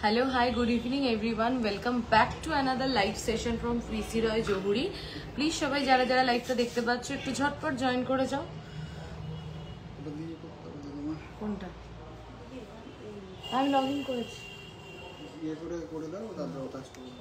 Hello, hi, good evening everyone. Welcome back to another live session from Prissy Roy Johuri. Please সবাই যারা যারা লাইভটা দেখতে পাচ্ছ একটু ঝটপট জয়েন করে যাও। কোনটা? আমি লগইন করেছি। করে দাও তারপর কাজ করব।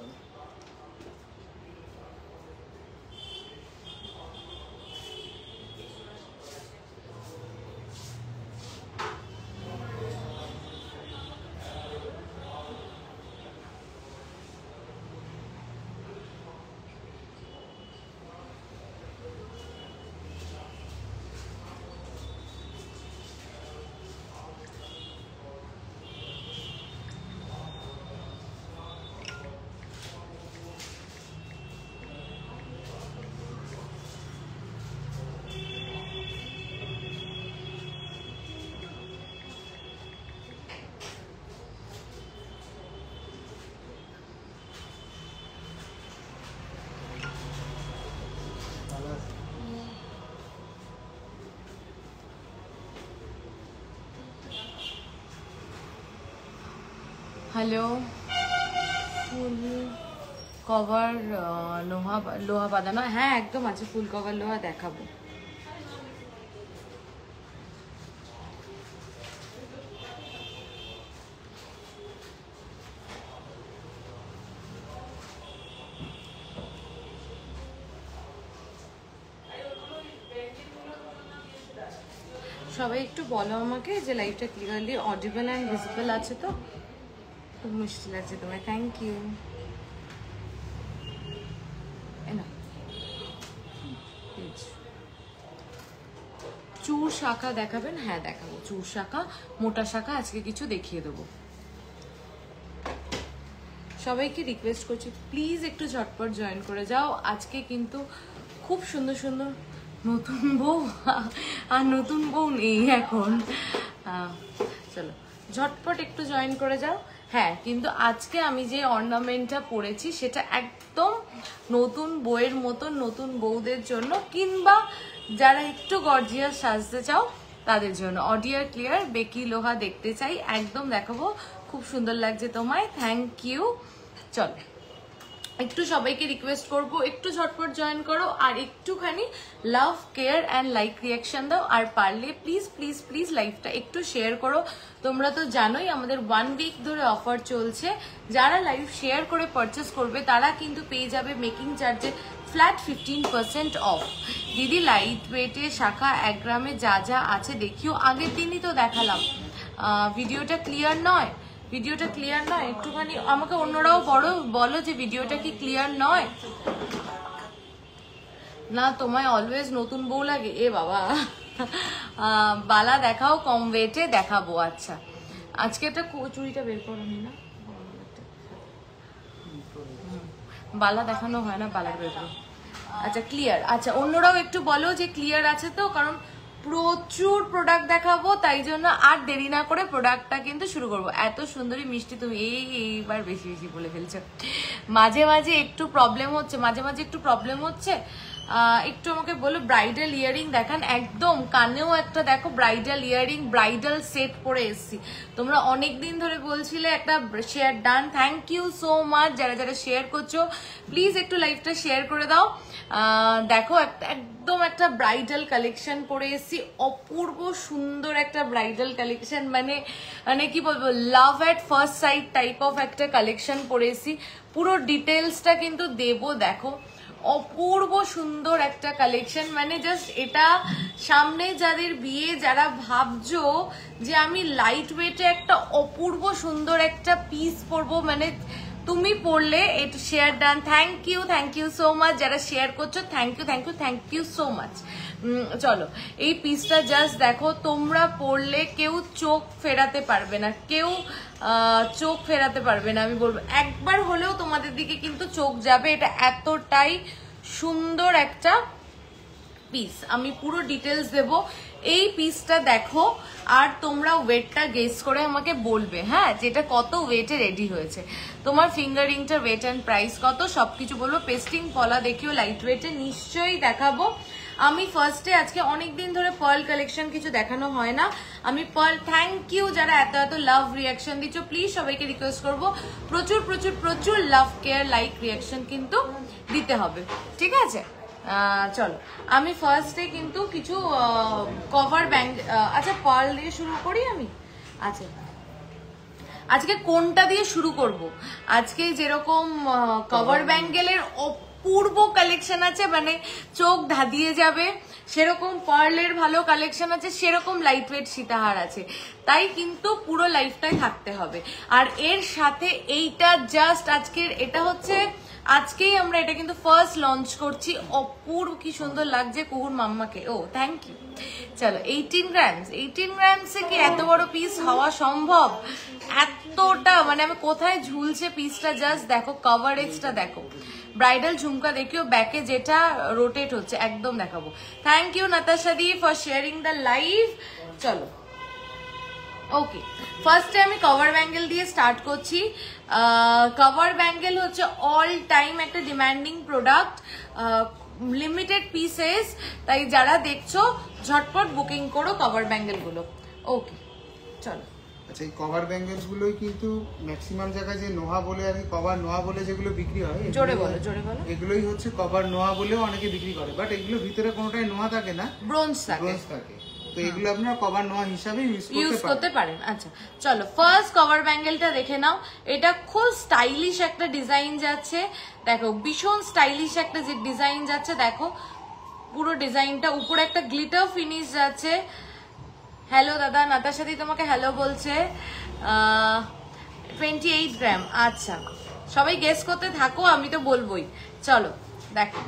হ্যালো, ফুল কভার লোহা বাঁধানো? হ্যাঁ একদম আছে, ফুল কভার লোহা দেখাবো। সবাই একটু বলো আমাকে যে লাইভটা ক্লিয়ারলি অডিবল অ্যান্ড ভিজিবল আছে তো? খুব মুশকিল আছে তোমায়, থ্যাংক ইউ। চুর শাখা দেখাবেন? হ্যাঁ দেখাবো, চুর শাখা, মোটা শাখা আজকে কিছু দেখিয়ে দেবো। সবাইকে রিকোয়েস্ট করছি প্লিজ একটু ঝটপট জয়েন করে যাও। আজকে কিন্তু খুব সুন্দর সুন্দর নতুন বউ, আর নতুন বউ নেই এখন। চলো ঝটপট একটু জয়েন করে যাও। হ্যাঁ কিন্তু আজকে আমি যে অর্নামেন্টটা পরেছি সেটা একদম নতুন বউয়ের মতন, নতুন বউদের জন্য, কিংবা যারা একটু গর্জিয়াস সাজতে চাও তাদের জন্য। অডিও ক্লিয়ার, বেকি লোহা দেখতে চাই, একদম দেখাবো। খুব সুন্দর লাগছে তোমায়, থ্যাংক ইউ। চলো একটু সবাইকে রিকোয়েস্ট করব একটু ঝটপট জয়েন করো, আর একটুখানি লাভ, কেয়ার অ্যান্ড লাইক রিয়াকশন দাও। আর পারলে প্লিজ প্লিজ প্লিজ লাইভটা একটু শেয়ার করো। তোমরা তো জানোই আমাদের 1 উইক ধরে অফার চলছে। যারা লাইভ শেয়ার করে পারচেস করবে তারা কিন্তু পেয়ে যাবে মেকিং চার্জে ফ্ল্যাট 15% অফ। দিদি লাইট ওয়েটে শাখা 1 গ্রামে যা যা আছে দেখিও। আগের দিনই তো দেখালাম। ভিডিওটা ক্লিয়ার নয়, ভিডিওটা ক্লিয়ার নয়, একটুখানি আমাকে অন্যরাও বলো যে ভিডিওটা কি ক্লিয়ার নয়। না তোমায় অলওয়েজ নতুন বউ লাগে? এ বাবা, বালা দেখাও, কম ওয়েটে দেখাবো। আচ্ছা আজকে একটা চুড়িটা বের করো নি না, বালা দেখানো হয় না, বালা বের করো। আচ্ছা ক্লিয়ার, আচ্ছা অন্যরাও একটু বলো যে ক্লিয়ার আছে তো, কারণ প্রচুর প্রোডাক্ট দেখাবো, তাই জন্য আর দেরি না করে প্রোডাক্টটা কিন্তু শুরু করবো। এত সুন্দরী মিষ্টি তুমি এইবার বেশি বেশি বলে ফেলছো। মাঝে মাঝে একটু প্রবলেম হচ্ছে, একটু আমাকে বলো। ব্রাইডাল ইয়ারিং দেখান, একদম কানেও একটা দেখো ব্রাইডাল ইয়ারিং, ব্রাইডাল সেট পরে এসছি। তোমরা অনেকদিন ধরে বলছিলে একটা share done, thank you so much যারা যারা শেয়ার করছো। প্লিজ একটু লাইভটা শেয়ার করে দাও। দেখো একদম একটা ব্রাইডাল কালেকশন পরে এসছি, অপূর্ব সুন্দর একটা ব্রাইডাল কালেকশন, মানে কি বলবো, love at first sight type of একটা কালেকশন পরে এসছি। পুরো ডিটেলসটা কিন্তু দেবো, দেখো অপূর্ব সুন্দর একটা কালেকশন। মানে জাস্ট এটা সামনে যাদের বিয়ে, যারা ভাবছো যে আমি লাইট ওয়েটে একটা অপূর্ব সুন্দর একটা পিস পরবো, মানে তুমি পড়লে এটা share done, thank you so much যারা শেয়ার করছো, থ্যাংক ইউ সো মাচ। চলো এই পিসটা জাস্ট দেখো, তোমরা পড়লে কেউ চোখ ফেরাতে পারবে না, চোখ ফেরাতে পারবে না। আমি বলবো একবার হলেও তোমাদের দিকে কিন্তু চোখ যাবে, এটা এতটাই সুন্দর একটা পিস। আমি পুরো ডিটেলস দেব। এই পিসটা দেখো, আর তোমরা ওয়েটটা গেস করে আমাকে বলবে, হ্যাঁ যেটা কত ওয়েটে রেডি হয়েছে। তোমার ফিঙ্গারিংটার ওয়েট অ্যান্ড প্রাইস কত সবকিছু বলবো। পেস্টিং পলা দেখিও লাইট ওয়েটে নিশ্চয়ই দেখাবো। আমি ফার্স্টে আজকে অনেকদিন ধরে পার্ল কালেকশন কিছু দেখানো হয় না, আমি পার্ল, থ্যাংক ইউ যারা এত এত লাভ রিয়াকশন দিচ্ছ, প্লিজ সবাইকে রিকোয়েস্ট করবো প্রচুর প্রচুর প্রচুর লাভ কেয়ার লাইক রিয়াকশন কিন্তু দিতে হবে, ঠিক আছে? চলো আমি ফার্স্টে কিন্তু কিছু কভার ব্যাঙ্গ, আচ্ছা পার্ল দিয়ে শুরু করি আমি। আচ্ছা আজকে কোনটা দিয়ে শুরু করব? আজকে যেরকম কভার ব্যাঙ্গেলের অপূর্ব কালেকশন আছে, মানে চোখ ধাঁধিয়ে যাবে, সেরকম পার্লের ভালো কালেকশন আছে, সেরকম লাইট ওয়েট সীতাহার আছে, তাই কিন্তু পুরো লাইফটাই থাকতে হবে। আর এর সাথে এইটা জাস্ট আজকের, এটা হচ্ছে আজকেই আমরা এটা কিন্তু ফার্স্ট লঞ্চ করছি, অপূর্ব কি সুন্দর লাগছে কুহুর মাম্মাকে, ও থ্যাংক ইউ। চলো 18 গ্রামস, 18 গ্রামসে কি এত বড় পিস হওয়া সম্ভব? এতটা মানে আমি কোথায় ঝুলছে পিসটা, জাস্ট দেখো কভারেজটা দেখো। ব্রাইডাল ঝুমকা দেখিও ব্যাকে যেটা রোটেট হচ্ছে, একদম দেখাবো। থ্যাংক ইউ নাতাশা দি ফর শেয়ারিং দ্য লাইভ। চলো ওকে, ফার্স্টে আমি কভার ব্যাঙ্গেল দিয়ে স্টার্ট করছি। কভার ব্যাঙ্গেল হচ্ছে অল টাইম একটা ডিমান্ডিং প্রোডাক্ট, লিমিটেড পিসেস, তাই যারা দেখছো ঝটপট বুকিং করো কভার ব্যাঙ্গেল গুলো। ওকে চলো। আচ্ছা এই কভার ব্যাঙ্গেলস গুলোই কিন্তু ম্যাক্সিমাম জায়গায় যে নোহা বলে আর কি কভার নোহা বলে যেগুলো বিক্রি হয়, জোরে বলো জোরে বলো, এগুলোই হচ্ছে কভার নোহা বলেও অনেকে বিক্রি করে, বাট এগুলো ভিতরে কোনোটাই নোহা থাকে না, ব্রোঞ্জ থাকে। তো এগুলো আপনারা কভার নোয়া হিসাবে ইউজ করতে পারেন। আচ্ছা চলো ফার্স্ট কভার ব্যাঙ্গেলটা দেখে নাও, এটা খুব স্টাইলিশ একটা ডিজাইন যাচ্ছে, দেখো ভীষণ স্টাইলিশ একটা যে ডিজাইন যাচ্ছে, দেখো পুরো ডিজাইনটা, উপরে একটা গ্লিটার ফিনিশ যাচ্ছে। হ্যালো দাদা, নাতাশা দি তোমাকে হ্যালো বলছে। 28 গ্রাম, আচ্ছা সবাই গেস করতে থাকো, আমি তো বলবোই। চলো দেখো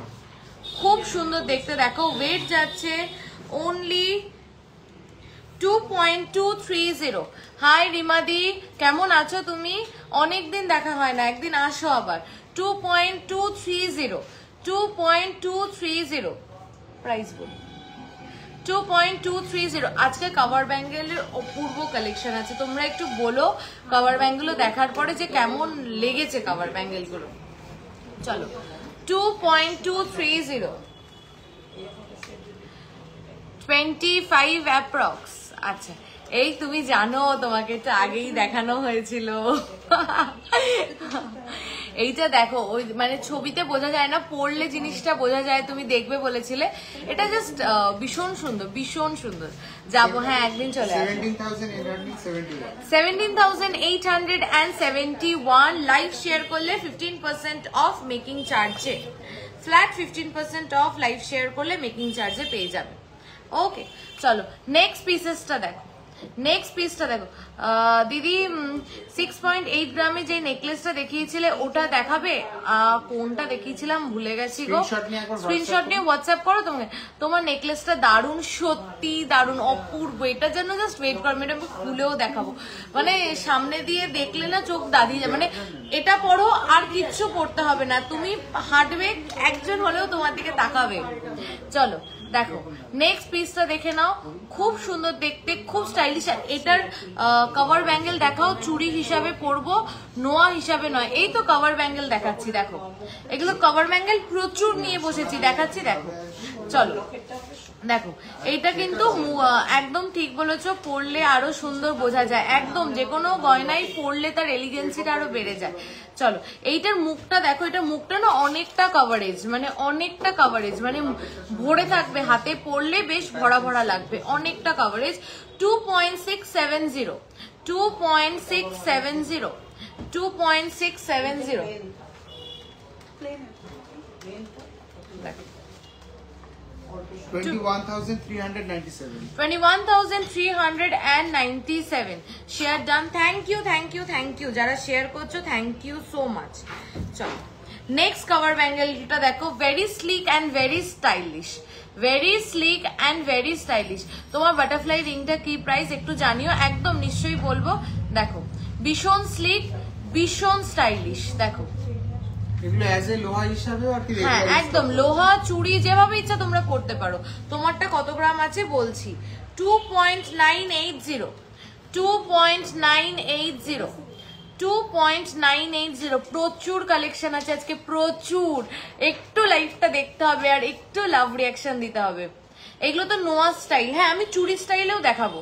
খুব সুন্দর দেখতে, দেখো ওয়েট যাচ্ছে অনলি 2.230। হাই রিমাদি, কেমন আছো তুমি? অনেকদিন দেখা হয় না, একদিন আসো আবার। 2.230, 2.230 প্রাইস বল, 2.230। আজকে কভার ব্যাঙ্গেলের অপূর্ব কালেকশন আছে, তোমরা একটু বলো কভার ব্যাঙ্গেলগুলো দেখার পরে যে কেমন লেগেছে কভার ব্যাঙ্গেলগুলো। চলো 2.230, 25 অ্যাপ্রক্স। আচ্ছা এই তুমি জানো, তোমাকে তো আগেই দেখানো হয়েছিল। এইটা দেখো, ওই মানে ছবিতে বোঝা যায় না, পড়লে জিনিসটা বোঝা যায়, তুমি দেখবে বলেছিলে। এটা জাস্ট ভীষণ সুন্দর, ভীষণ সুন্দর। যাবো, হ্যাঁ একদিন চলে আসবো। 17,871 লাইভ শেয়ার করলে 15% অফ মেকিং চার্জে, ফ্ল্যাট 15% অফ লাইভ শেয়ার করলে মেকিং চার্জে পেয়ে যাবে। ওকে চলো নেক্সট পিসেসটা দেখো, নেক্সট পিসটা দেখো দিদি। 6.8 গ্রামে যে নেকলেসটা দেখিয়েছিলে ওটা দেখাবে? কোনটা দেখিয়েছিলাম ভুলে গেছি গো, স্ক্রিনশট নিয়ে হোয়াটসঅ্যাপ করো। তোমাকে তোমার নেকলেসটা দারুণ, সত্যি দারুণ, অপূর্ব। এটার জন্য জাস্ট ওয়েট করো, এটা আমি খুলেও দেখাবো, মানে সামনে দিয়ে দেখলে না চোখ দাঁড়িয়ে যায়। মানে এটা পড়ো আর কিচ্ছু পড়তে হবে না, তুমি হাঁটবে একজন হলেও তোমার দিকে তাকাবে। চলো দেখো নেক্সট পিসটা দেখে নাও, খুব সুন্দর দেখতে, খুব স্টাইলিশ। আর এটার কভার ব্যাঙ্গেল দেখাও, চুড়ি হিসাবে পরবো, নোয়া হিসাবে নয়। এই তো কভার ব্যাঙ্গেল দেখাচ্ছি, দেখো এগুলো কভার ব্যাঙ্গেল প্রচুর নিয়ে বসেছি, দেখাচ্ছি দেখো। চলো দেখো এইটা কিন্তু একদম ঠিক বলেছো, পরলে আরো সুন্দর বোঝা যায়, একদম যে কোনো গয়নাই পরলে তার এলিগেন্সিটা আরো বেড়ে যায়। চলো এইটার মুখটা দেখো, এটা মুখটা না অনেকটা কভারেজ, মানে অনেকটা কভারেজ, মানে ভরে থাকবে, হাতে পরলে বেশ ভরা ভরা লাগবে, অনেকটা কভারেজ। 2.670, 2.670, 2.670 দেখো 21,397, 21,397 share done. Thank you thank you thank you যারা শেয়ার করছো, থ্যাংক ইউ সো মাচ। চলো নেক্সট কভার ব্যাঙ্গেলটা দেখো, very slick and very stylish, very slick and very stylish. তোমার বাটারফ্লাই রিংটা কি প্রাইস একটু জানিও, একদম নিশ্চয়ই বলবো। দেখো ভীষণ স্লিক, ভীষণ স্টাইলিশ, দেখো এগুলো অ্যাজ এ লোহা হিসাবে আর কি, হ্যাঁ একদম লোহা, চুড়ি যেভাবে ইচ্ছা তোমরা করতে পারো। তোমারটা কত গ্রাম আছে বলছি, 2.980, 2.980, 2.980 প্রচুর কালেকশন আছে আজকে, প্রচুর। একটু লাইভটা দেখতে হবে আর একটু লাভ রিয়াকশন দিতে হবে। এগুলো তো নোয়া স্টাইল, হ্যাঁ আমি চুড়ি স্টাইলেও দেখাবো,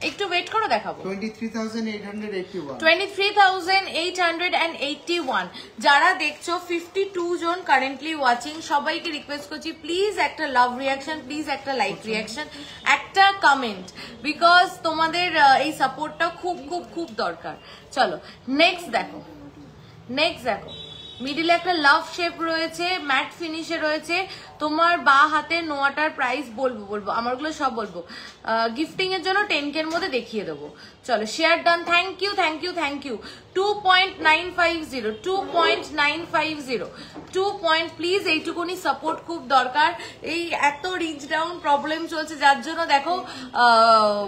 একটু ওয়েট করো দেখাবো। 23,881 যারা দেখছো 52 জন কারেন্টলি ওয়াচিং, সবাইকে রিকোয়েস্ট করছি প্লিজ একটা লাভ রিয়াকশন, প্লিজ একটা লাইক রিয়াকশন, একটা কমেন্ট, বিকজ তোমাদের এই সাপোর্টটা খুব খুব খুব দরকার। চলো নেক্সট দেখো, নেক্সট দেখো, মিডিলে একটা লাভ শেপ রয়েছে, ম্যাট ফিনিশে রয়েছে। তোমার বা হাতের নোয়াটার প্রাইস বলবো আমারগুলো সব বলবো, গিফটিং এর জন্য 10K এর মধ্যে দেখিয়ে দেবো। চলো share done, thank you thank you thank you. 2.950 please এইটুকুনি সাপোর্ট খুব দরকার। এই এত রিচ ডাউন প্রবলেম চলছে, যার জন্য দেখো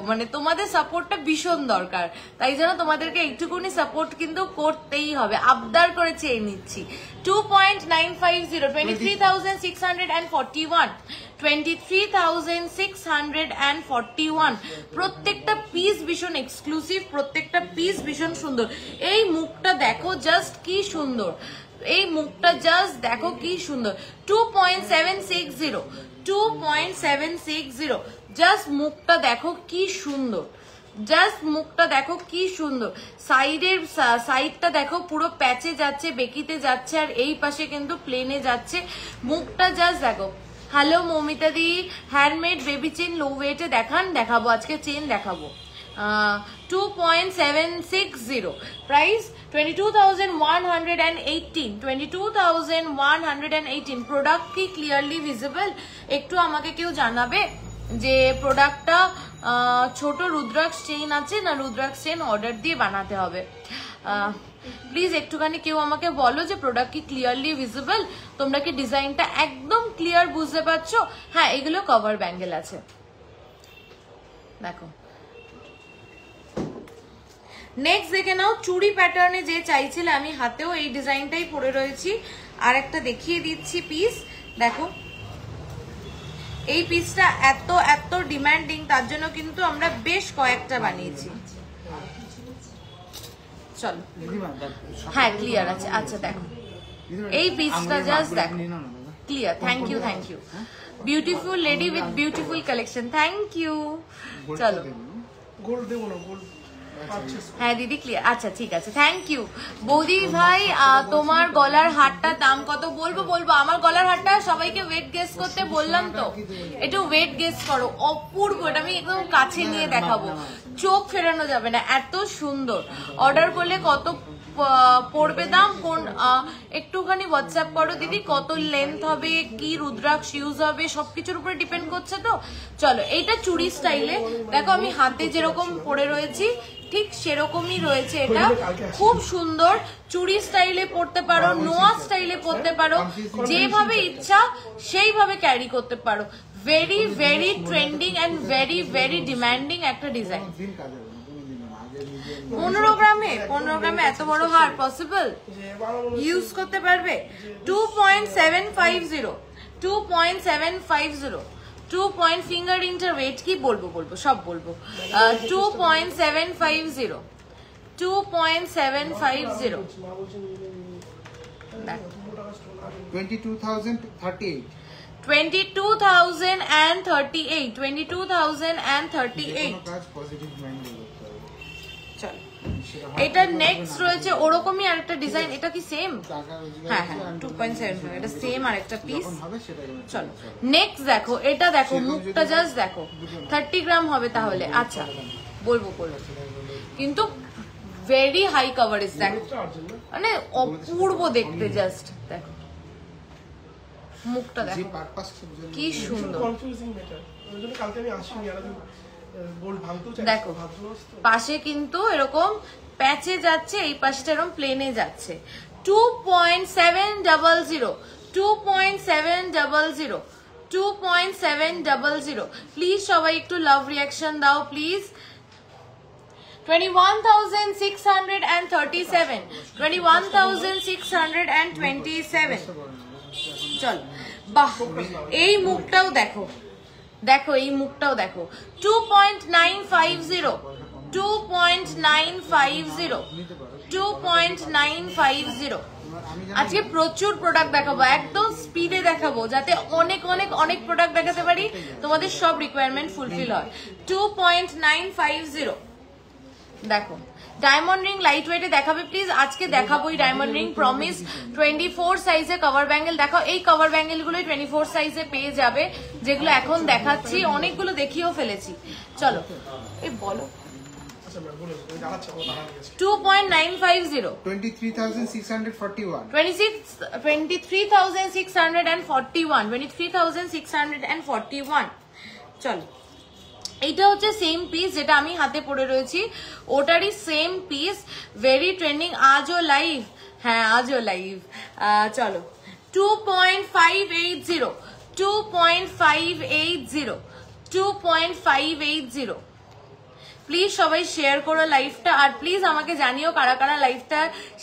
মানে তোমাদের সাপোর্টটা ভীষণ দরকার, তাই জন্য তোমাদেরকে এইটুকুনি সাপোর্ট কিন্তু করতেই হবে, আবদার করে চেয়ে নিচ্ছি। 2.950 23,641 প্রত্যেকটা পিস ভীষণ এক্সক্লুসিভ, প্রত্যেকটা পিস ভীষণ সুন্দর। এই মুখটা দেখো জাস্ট কি সুন্দর, এই মুখটা জাস্ট দেখো কি সুন্দর। 2.760 জাস্ট মুখটা দেখো কি সুন্দর, জাস্ট মুখটা দেখো কি সুন্দর। সাইডের সাইডটা দেখো পুরো প্যাচে যাচ্ছে, বেকিতে যাচ্ছে, আর এই পাশে কিন্তু প্লেনে যাচ্ছে। মুখটা জাস্ট দেখো। হ্যালো মৌমিতা দি, হ্যান্ডমেড বেবি চেন লো ওয়েটে দেখান, দেখাবো আজকে চেন দেখাবো। 2.760 প্রাইস 22,118 প্রোডাক্ট কি ক্লিয়ারলি ভিজিবল? একটু আমাকে কেউ জানাবে যে প্রোডাক্টটা ছোট রুদ্রাক্ষ চেইন আছে না রুদ্রাক্ষ চেইন অর্ডার দিয়ে বানাতে হবে। প্লিজ একটুখানি কেউ আমাকে বলো যে প্রোডাক্ট কি ক্লিয়ারলি ভিজিবল, তোমরা কি ডিজাইনটা একদম ক্লিয়ার বুঝতে পারছো? হ্যাঁ এগুলো কভার ব্যাঙ্গেল আছে, দেখো। নেক্সট দেখে নাও চুড়ি প্যাটার্নে যে চাইছিলে, আমি হাতেও এই ডিজাইনটাই পরে রয়েছি। আর একটা দেখিয়ে দিচ্ছি পিস, দেখো এই পিসটা এত এত ডিমান্ডিং, তার জন্য কিন্তু আমরা বেশ কয়েকটা বানিয়েছি। চলো হ্যাঁ ক্লিয়ার আছে, আচ্ছা দেখো এই পিসটা জাস্ট দেখো clear. Thank you thank you, beautiful lady with beautiful collection, thank you. চলো গোল্ড দেবো না, গোল্ড হ্যাঁ দিদি ক্লিয়ার, আচ্ছা ঠিক আছে, থ্যাংক ইউ। বৌদি ভাই তোমার গলার হারটার দাম কত? বলবো আমার গলার হারটা সবাইকে ওয়েট গেস করতে বললাম তো, একটু ওয়েট গেস করো। অপূর্ব, এটা আমি একদম কাছে নিয়ে দেখাবো, চোখ ফেরানো যাবে না, এত সুন্দর। অর্ডার করলে কত পড়বে দাম? কোন একটুখানি হোয়াটসঅ্যাপ করো দিদি, কত লেন্থ হবে, কি রুদ্রাক্ষ ইউজ হবে, সবকিছুর উপরে ডিপেন্ড করছে তো। চলো এইটা চুড়ি স্টাইলে, দেখো আমি হাতে যেরকম পরে রয়েছি ঠিক সেরকমই রয়েছে, এটা খুব সুন্দর। চুড়ি স্টাইলে পরতে পারো, নোয়া স্টাইলে পরতে পারো, যেভাবে ইচ্ছা সেইভাবে ক্যারি করতে পারো। Very very trending and very very demanding একটা ডিজাইন। 15 গ্রামে এত বড় হার পসিবল? ইউজ করতে পারবে। 2.750 2 পয়েন্ট ফিঙ্গার রিংটার ওয়েট কি বলবো সব বলবো। 2.750 22,038 22,038 চলো এটা নেক্সট রয়েছে ওরকমই আরেকটা ডিজাইন, এটা কি সেম? হ্যাঁ 2.7 এটা সেম আরেকটা পিস। চলো নেক্সট দেখো, এটা দেখো মুখটা জাস্ট দেখো, 30 গ্রাম হবে তাহলে। আচ্ছা বলবো কিন্তু ভেরি হাই কভারেজ, দেখো মানে অপূর্ব দেখতে, জাস্ট দেখো মুখটা দেখো কি সুন্দর। দেখো পাশে কিন্তু এরকম প্যাচে যাচ্ছে, এই পাশটা এরকম প্লেনে যাচ্ছে। 2.700 প্লিজ সবাই একটু লাভ রিয়াকশন দাও প্লিজ। 21,627 চল। বাহ এই মুখটাও দেখো, দেখো এই মুখটাও দেখো। 2.950 2.950। আজকে প্রচুর প্রোডাক্ট দেখাবো, একদম স্পিডে দেখাবো যাতে অনেক অনেক অনেক প্রোডাক্ট দেখাতে পারি, তোমাদের সব রিকোয়ারমেন্ট ফুলফিল হয়। 2.950 দেখো। ডায়মন্ড রিং লাইট ওয়েটে দেখাবে প্লিজ, আজকে দেখাবোই ডায়মন্ড রিং, প্রমিস। 24 সাইজে কভার ব্যাঙ্গেল দেখাও। এই কভার ব্যাঙ্গেল গুলো 24 সাইজে পেয়ে যাবে, যেগুলো এখন দেখাচ্ছি, অনেকগুলো দেখিয়েও ফেলেছি। চলো এই বলো। 2.950 23,641 23,641 চলো। এইটা হচ্ছে সেম পিস যেটা আমি হাতে পরে রয়েছি, ওটারই সেম পিস, ভেরি ট্রেন্ডিং। আজও লাইভ, হ্যাঁ আজও লাইভ। চলো 2.580 প্লিজ সবাই শেয়ার করো লাইভটা, আর প্লিজ আমাকে জানিও কারা কারা লাইভটা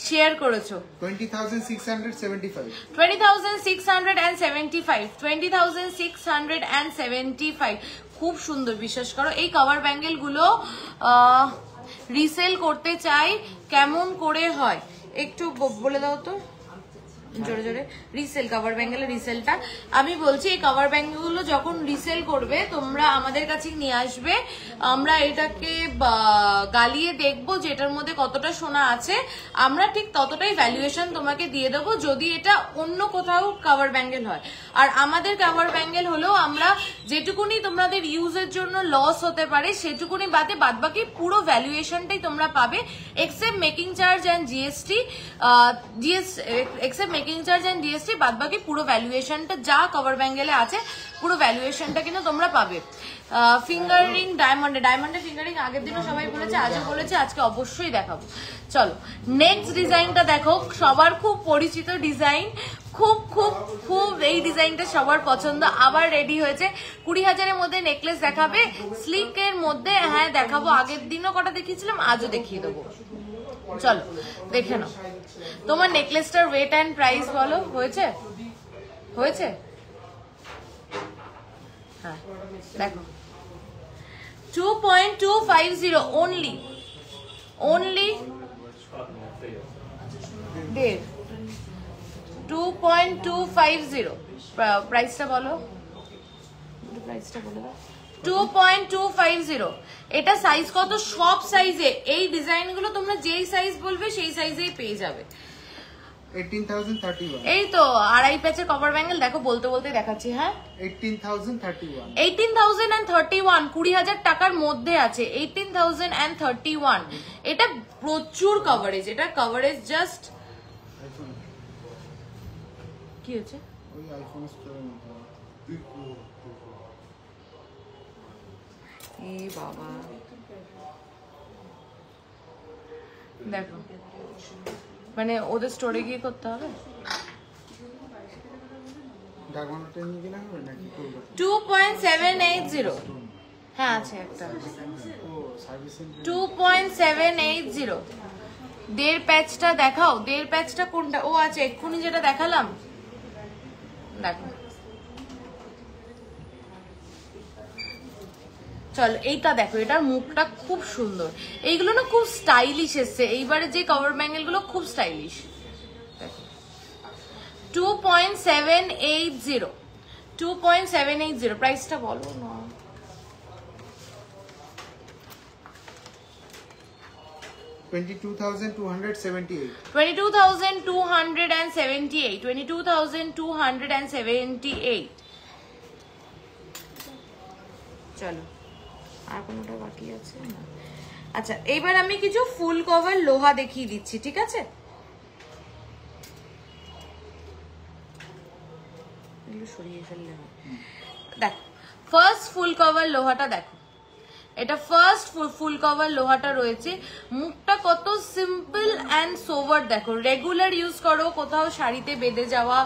শেয়ার করেছো। 20,675 খুব সুন্দর, বিশ্বাস করো। এই কভার ব্যাঙ্গেল গুলো রিসেল করতে চাই, কেমন করে হয় একটু বলে দাও তো জোরে জোরে। রিসেল, কভার ব্যাঙ্গেলের রিসেলটা আমি বলছি। এই কভার ব্যাঙ্গেল গুলো যখন রিসেল করবে তোমরা আমাদের কাছে নিয়ে আসবে, আমরা এটাকে গালিয়ে দেখবো যে এটার মধ্যে কতটা সোনা আছে, আমরা ঠিক ততটাই ভ্যালুয়েশন তোমাকে দিয়ে দেবো যদি এটা অন্য কোথাও কভার ব্যাঙ্গেল হয়। আর আমাদের কভার ব্যাঙ্গেল হলেও আমরা যেটুকুনি তোমাদের ইউজের জন্য লস হতে পারে সেটুকুনি বাদে বাদবাকি পুরো ভ্যালুয়েশনটাই তোমরা পাবে, except making charge and GST. Except making charge and GST, বাদবাকি পুরো ভ্যালুয়েশনটা যা কভার ব্যাঙ্গেলে আছে পুরো ভ্যালুয়েশনটা কিন্তু তোমরা পাবে। ফিঙ্গারিং ডায়মন্ডে ফিঙ্গারিং আগের দিনও সবাই বলেছে, আজও বলেছে, আজকে অবশ্যই দেখাবো। চলো নেক্সট ডিজাইনটা দেখো, সবার খুব পরিচিত ডিজাইন, খুব খুব খুব এই ডিজাইনটা সবার পছন্দ, আবার রেডি হয়েছে। 20,000-এর মধ্যে নেকলেস দেখাবে, স্লিকের মধ্যে, হ্যাঁ দেখাবো, আগের দিনও কটা দেখিয়েছিলাম, আজও দেখিয়ে দেবো। চলো দেখে নাও। তোমার নেকলেসটার ওয়েট অ্যান্ড প্রাইস বলো। হয়েছে হয়েছে হ্যাঁ দেখো 2.250 অনলি 2.250 প্রাইসটা বলো, প্রাইসটা বলে দাও। 2.250 এটা সাইজ কত? সব সাইজে। এই ডিজাইন গুলো তোমরা যেই সাইজ বলবে সেই সাইজেই পেয়ে যাবে। 18,031 এই তো আড়াই প্যাচের কভার ব্যাঙ্গেল দেখো, বলতে বলতে দেখাচ্ছি। হ্যাঁ 18,031 20,000 টাকার মধ্যে আছে। 18,031 এটা প্রচুর কভারেজ, এটা কভারেজ জাস্ট কি হচ্ছে ওই আইফোন স্টোরের মধ্যে। এই বাবা দেখো, মানে ওদের স্টোরে গিয়ে করতে হবে। 2.780 হ্যাঁ আছে একটা। 2.780 দেড় প্যাচটা দেখাও। দেড় প্যাচটা কোনটা? ও আছে এক্ষুনি যেটা দেখালাম, দেখো। চলো এইটা দেখো, এটার মুখটা খুব সুন্দর। এইগুলো না খুব স্টাইলিশ এসছে এইবারে, যে কভার ব্যাঙ্গেল গুলো খুব স্টাইলিশ। 2.780 প্রাইসটা বলো না। 22,278 22,278 চলো আর কোনটা বাকি আছে না? আচ্ছা এবার আমি কিছু ফুল কভার লোহা দেখিয়ে দিচ্ছি, ঠিক আছে? এগুলো সরিয়ে ফেললে না। দেখো ফার্স্ট ফুল কভার লোহাটা দেখো, এটা ফার্স্ট ফুল কভার লোহাটা রয়েছে। মুখটা কত সিম্পল অ্যান্ড সোভার দেখো, রেগুলার ইউজ করো, কোথাও শাড়িতে বেঁধে যাওয়া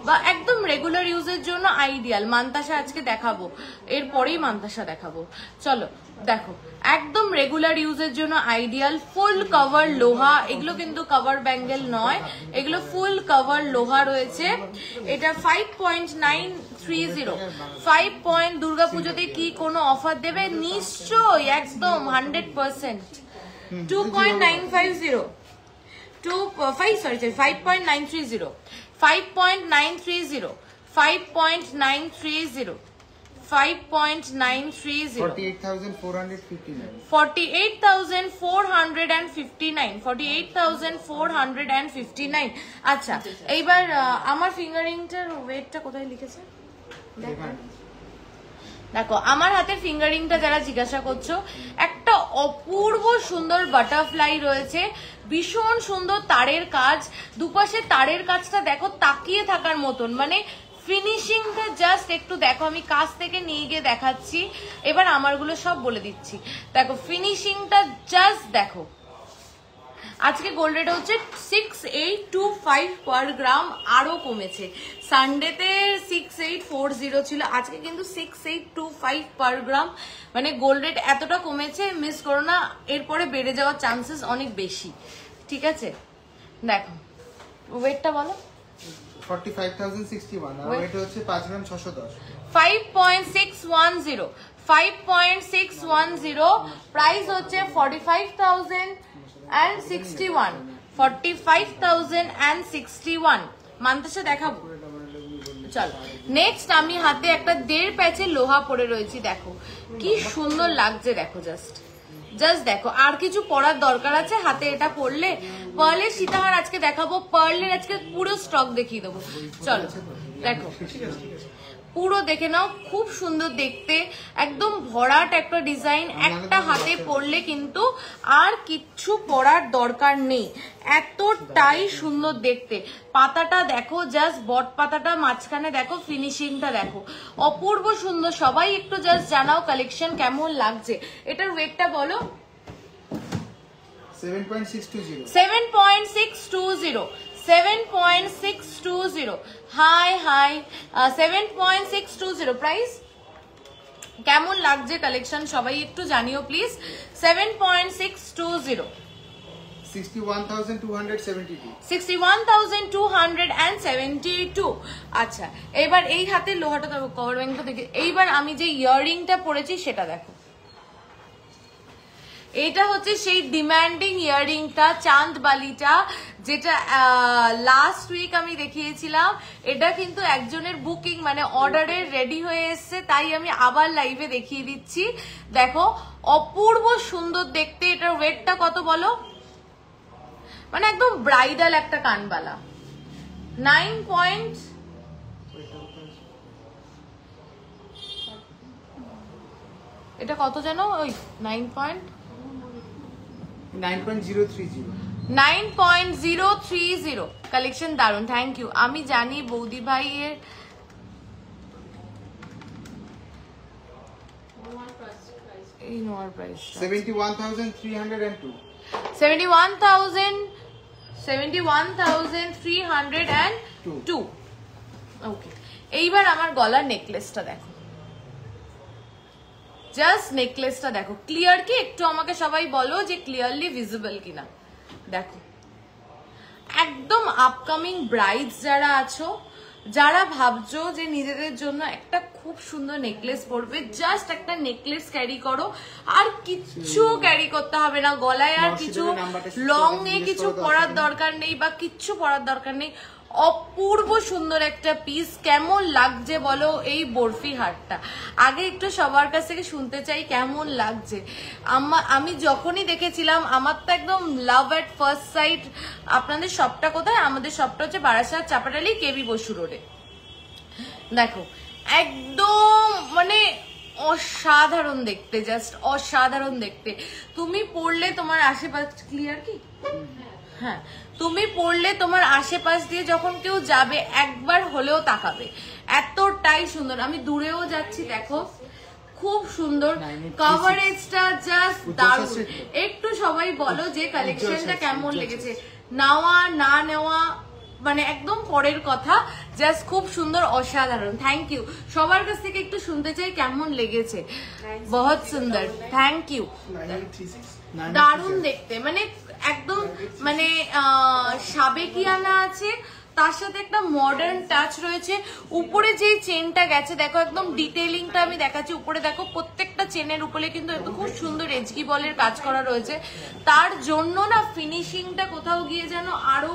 বা একদম রেগুলার ইউজের জন্য আইডিয়াল। মান্তাসা আজকে দেখাবো, এরপরেই মান্তাসা দেখাবো। চলো দেখো, একদম রেগুলার ইউজের জন্য আইডিয়াল। ফুল কভার লোহা, এগুলো কিন্তু কভার ব্যাঙ্গেল নয়, এগুলো ফুল কভার লোহা রয়েছে। এটা 5.930 5 দুর্গাপুজোতে কি কোনো অফার দেবে? নিশ্চয়ই, একদম 100%। 2.950 5.930, 5.930, 5.930, 5.930, 48,459, 48,459, 48,459। আচ্ছা এইবার আমার ফিঙ্গারিংটার ওয়েটটা কোথায় লিখেছে দেখো, আমার হাতের ফিঙ্গারিংটা যারা জিজ্ঞাসা করছো, একটা অপূর্ব সুন্দর বাটারফ্লাই রয়েছে, ভীষণ সুন্দর তারের কাজ, দুপাশে তারের কাজটা দেখো তাকিয়ে থাকার মতন, মানে ফিনিশিংটা জাস্ট একটু দেখো, আমি কাছ থেকে নিয়ে গিয়ে দেখাচ্ছি, এবার আমারগুলো সব বলে দিচ্ছি। দেখো ফিনিশিংটা জাস্ট দেখো। আজকে গোল্ড রেট হচ্ছে 6825 পার গ্রাম, আরো কমেছে। সানডেতে 6840 ছিল, আজকে কিন্তু 6825 পার গ্রাম, মানে গোল্ড রেট এতটা কমেছে, মিস করো না, এরপরে বেড়ে যাওয়ার চান্সেস অনেক বেশি। ঠিক আছে, দেখো ওয়েটটা বলো। 45,061 আর ওয়েট হচ্ছে 5 গ্রাম 610, 5.610, 5.610, প্রাইস হচ্ছে 45,061, 45,061। মান্তাসা দেখাবো, চলো নেক্সট। আমি হাতে একটা 1.5 প্যাচের লোহা পরে রয়েছি, দেখো কি সুন্দর লাগছে, দেখো জাস্ট দেখো। আর কিছু পরার দরকার আছে হাতে এটা পরলে? পার্লের সীতাহার আজকে দেখাবো, পার্লের আজকে পুরো স্টক দেখিয়ে দেবো। চলো দেখো, পুরো দেখে নাও, খুব সুন্দর দেখতে, একদম ভরাট একটা ডিজাইন, একটা হাতে পরলে কিন্তু আর কিচ্ছু পরার দরকার নেই, এতটাই সুন্দর দেখতে। পাতাটা দেখো জাস্ট, বট পাতাটা মাঝখানে দেখো, ফিনিশিংটা দেখো, অপূর্ব সুন্দর। সবাই একটু জাস্ট জানাও কালেকশন কেমন লাগছে। এটার ওয়েটটা বলো। 7.620, 7.620, 7.620, হাই 7.620 প্রাইস। কেমন লাগছে কালেকশন সবাই একটু জানিও প্লিজ। 7.620, 61,272, 61,272। আচ্ছা এবার এই হাতে লোহাটা দেখো, কভার ব্যাংকটা দেখে। এইবার আমি যে ইয়াররিংটা পরেছি সেটা দেখো, এটা হচ্ছে সেই ডিমান্ডিং ইয়াররিংটা, চাঁদ বালিটা, যেটা লাস্ট উইক আমি দেখিয়েছিলাম। এটা কিন্তু একজনের বুকিং মানে অর্ডারের রেডি হয়ে এসছে, তাই আমি আবার লাইভে দেখিয়ে দিচ্ছি। দেখো অপূর্ব সুন্দর দেখতে। এটার ওয়েটটা কত বলো? মানে একদম ব্রাইডাল একটা কানবালা। 9 পয়েন্ট, এটা কত জানো? ওই 9.030, 9.030। কালেকশন দারুন, থ্যাংক ইউ। আমি জানি বৌদি ভাইয়ের এই নোয়ার প্রাইস 71,302, 71,302। ওকে, এইবার আমার গলার নেকলেসটা দেখো, জাস্ট নেকলেসটা দেখো, ক্লিয়ার কি? একটু আমাকে সবাই বলো যে ক্লিয়ারলি ভিজিবল কিনা। দেখো একদম আপকামিং ব্রাইডস যারা আছো, যারা ভাবছো যে নিজেদের জন্য একটা খুব সুন্দর নেকলেস পরবে, জাস্ট একটা নেকলেস ক্যারি করো, আর কিচ্ছু ক্যারি করতে হবে না গলায়, আর কিছু লং এ কিছু পরার দরকার নেই বা কিচ্ছু পরার দরকার নেই। অপূর্ব সুন্দর একটা পিস। কেমন লাগছে বলো এই বরফি হারটা? আগে একটু সবার কাছ থেকে শুনতে চাই কেমন লাগছে। আমি যখনই দেখেছিলাম আমার তো একদম লাভ এট ফার্স্ট সাইট। আপনাদের শপটা কোথায়? আমাদের শপটা হচ্ছে বারাসাত চাপাটালি কেবি বসু রোডে। দেখো একদম মানে অসাধারণ দেখতে, জাস্ট অসাধারণ দেখতে। তুমি পরলে তোমার আশেপাশ ক্লিয়ার কি? হ্যাঁ, তুমি পরলে তোমার আশেপাশ দিয়ে যখন কেউ যাবে একবার হলেও তাকাবে, এতটাই সুন্দর। আমি দূরেও যাচ্ছি, দেখো খুব সুন্দর কভারেজটা, জাস্ট দারুণ। একটু সবাই বলো যে কালেকশনটা কেমন লেগেছে। নেওয়া না নেওয়া মানে একদম পরের কথা, জাস্ট খুব সুন্দর, অসাধারণ। Thank you. সবার কাছ থেকে একটু শুনতে চাই কেমন লেগেছে। বহুত সুন্দর, থ্যাংক ইউ। দারুণ দেখতে, মানে একদম মানে সাবেকিয়ানা আছে, তার সাথে একটা মডার্ন টাচ রয়েছে। উপরে যেই চেনটা গেছে দেখো, একদম ডিটেইলিংটা আমি দেখাচ্ছি। উপরে দেখো প্রত্যেকটা চেনের উপরে কিন্তু এত খুব সুন্দর এজকি বলের কাজ করা রয়েছে, তার জন্য না ফিনিশিংটা কোথাও গিয়ে যেন আরো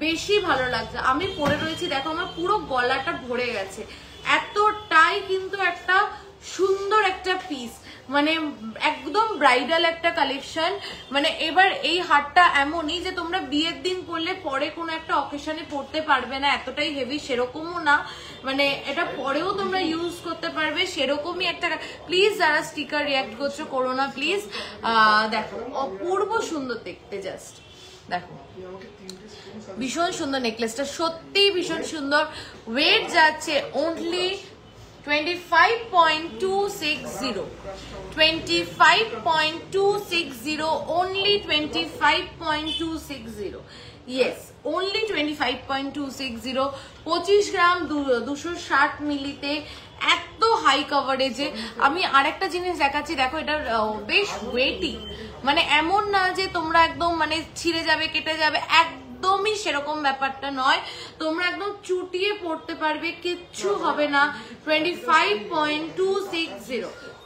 বেশি ভালো লাগছে। আমি পরে রয়েছি দেখো, আমার পুরো গলাটা ভরে গেছে, এতটাই কিন্তু একটা সুন্দর একটা পিস, মানে একদম ব্রাইডাল একটা কালেকশন। মানে এবার এই হারটা এমনই যে তোমরা বিয়ের দিন পরলে পরে কোনো একটা অকেশনে পরতে পারবে না, এতটাই হেভি সেরকমও না, মানে এটা পরেও তোমরা ইউজ করতে পারবে সেরকমই একটা। প্লিজ যারা স্টিকার রিয়াক্ট করছো করো না প্লিজ। দেখো অপূর্ব সুন্দর দেখতে, জাস্ট দেখো ভীষণ সুন্দর নেকলেসটা, সত্যি ভীষণ সুন্দর। ওয়েট যাচ্ছে অনলি 25.260, 25.260, only 25.260, yes, only 25.260, 25 গ্রাম 260 মিলিতে এত হাই কভারেজে। আমি আরেকটা জিনিস দেখাচ্ছি, দেখো এটা বেশ ওয়েটি, মানে এমন না যে তোমরা একদম মানে ছিঁড়ে যাবে কেটে যাবে, একদমই সেরকম ব্যাপারটা নয়, তোমরা একদম চুটিয়ে পড়তে পারবে, কিচ্ছু হবে না। 25.260,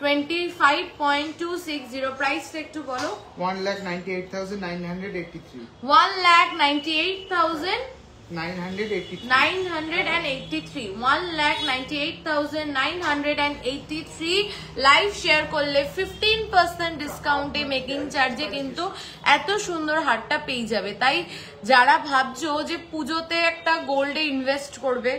25.260, প্রাইসটা একটু বলো। 1,98,983, 1,98,983, 1,98,983 লাইভ শেয়ার করলে 15% ডিসকাউন্টে মেকিং চার্জে কিন্তু এত সুন্দর হারটা পেয়ে যাবে। তাই যারা ভাবছো যে পুজোতে একটা গোল্ডে ইনভেস্ট করবে,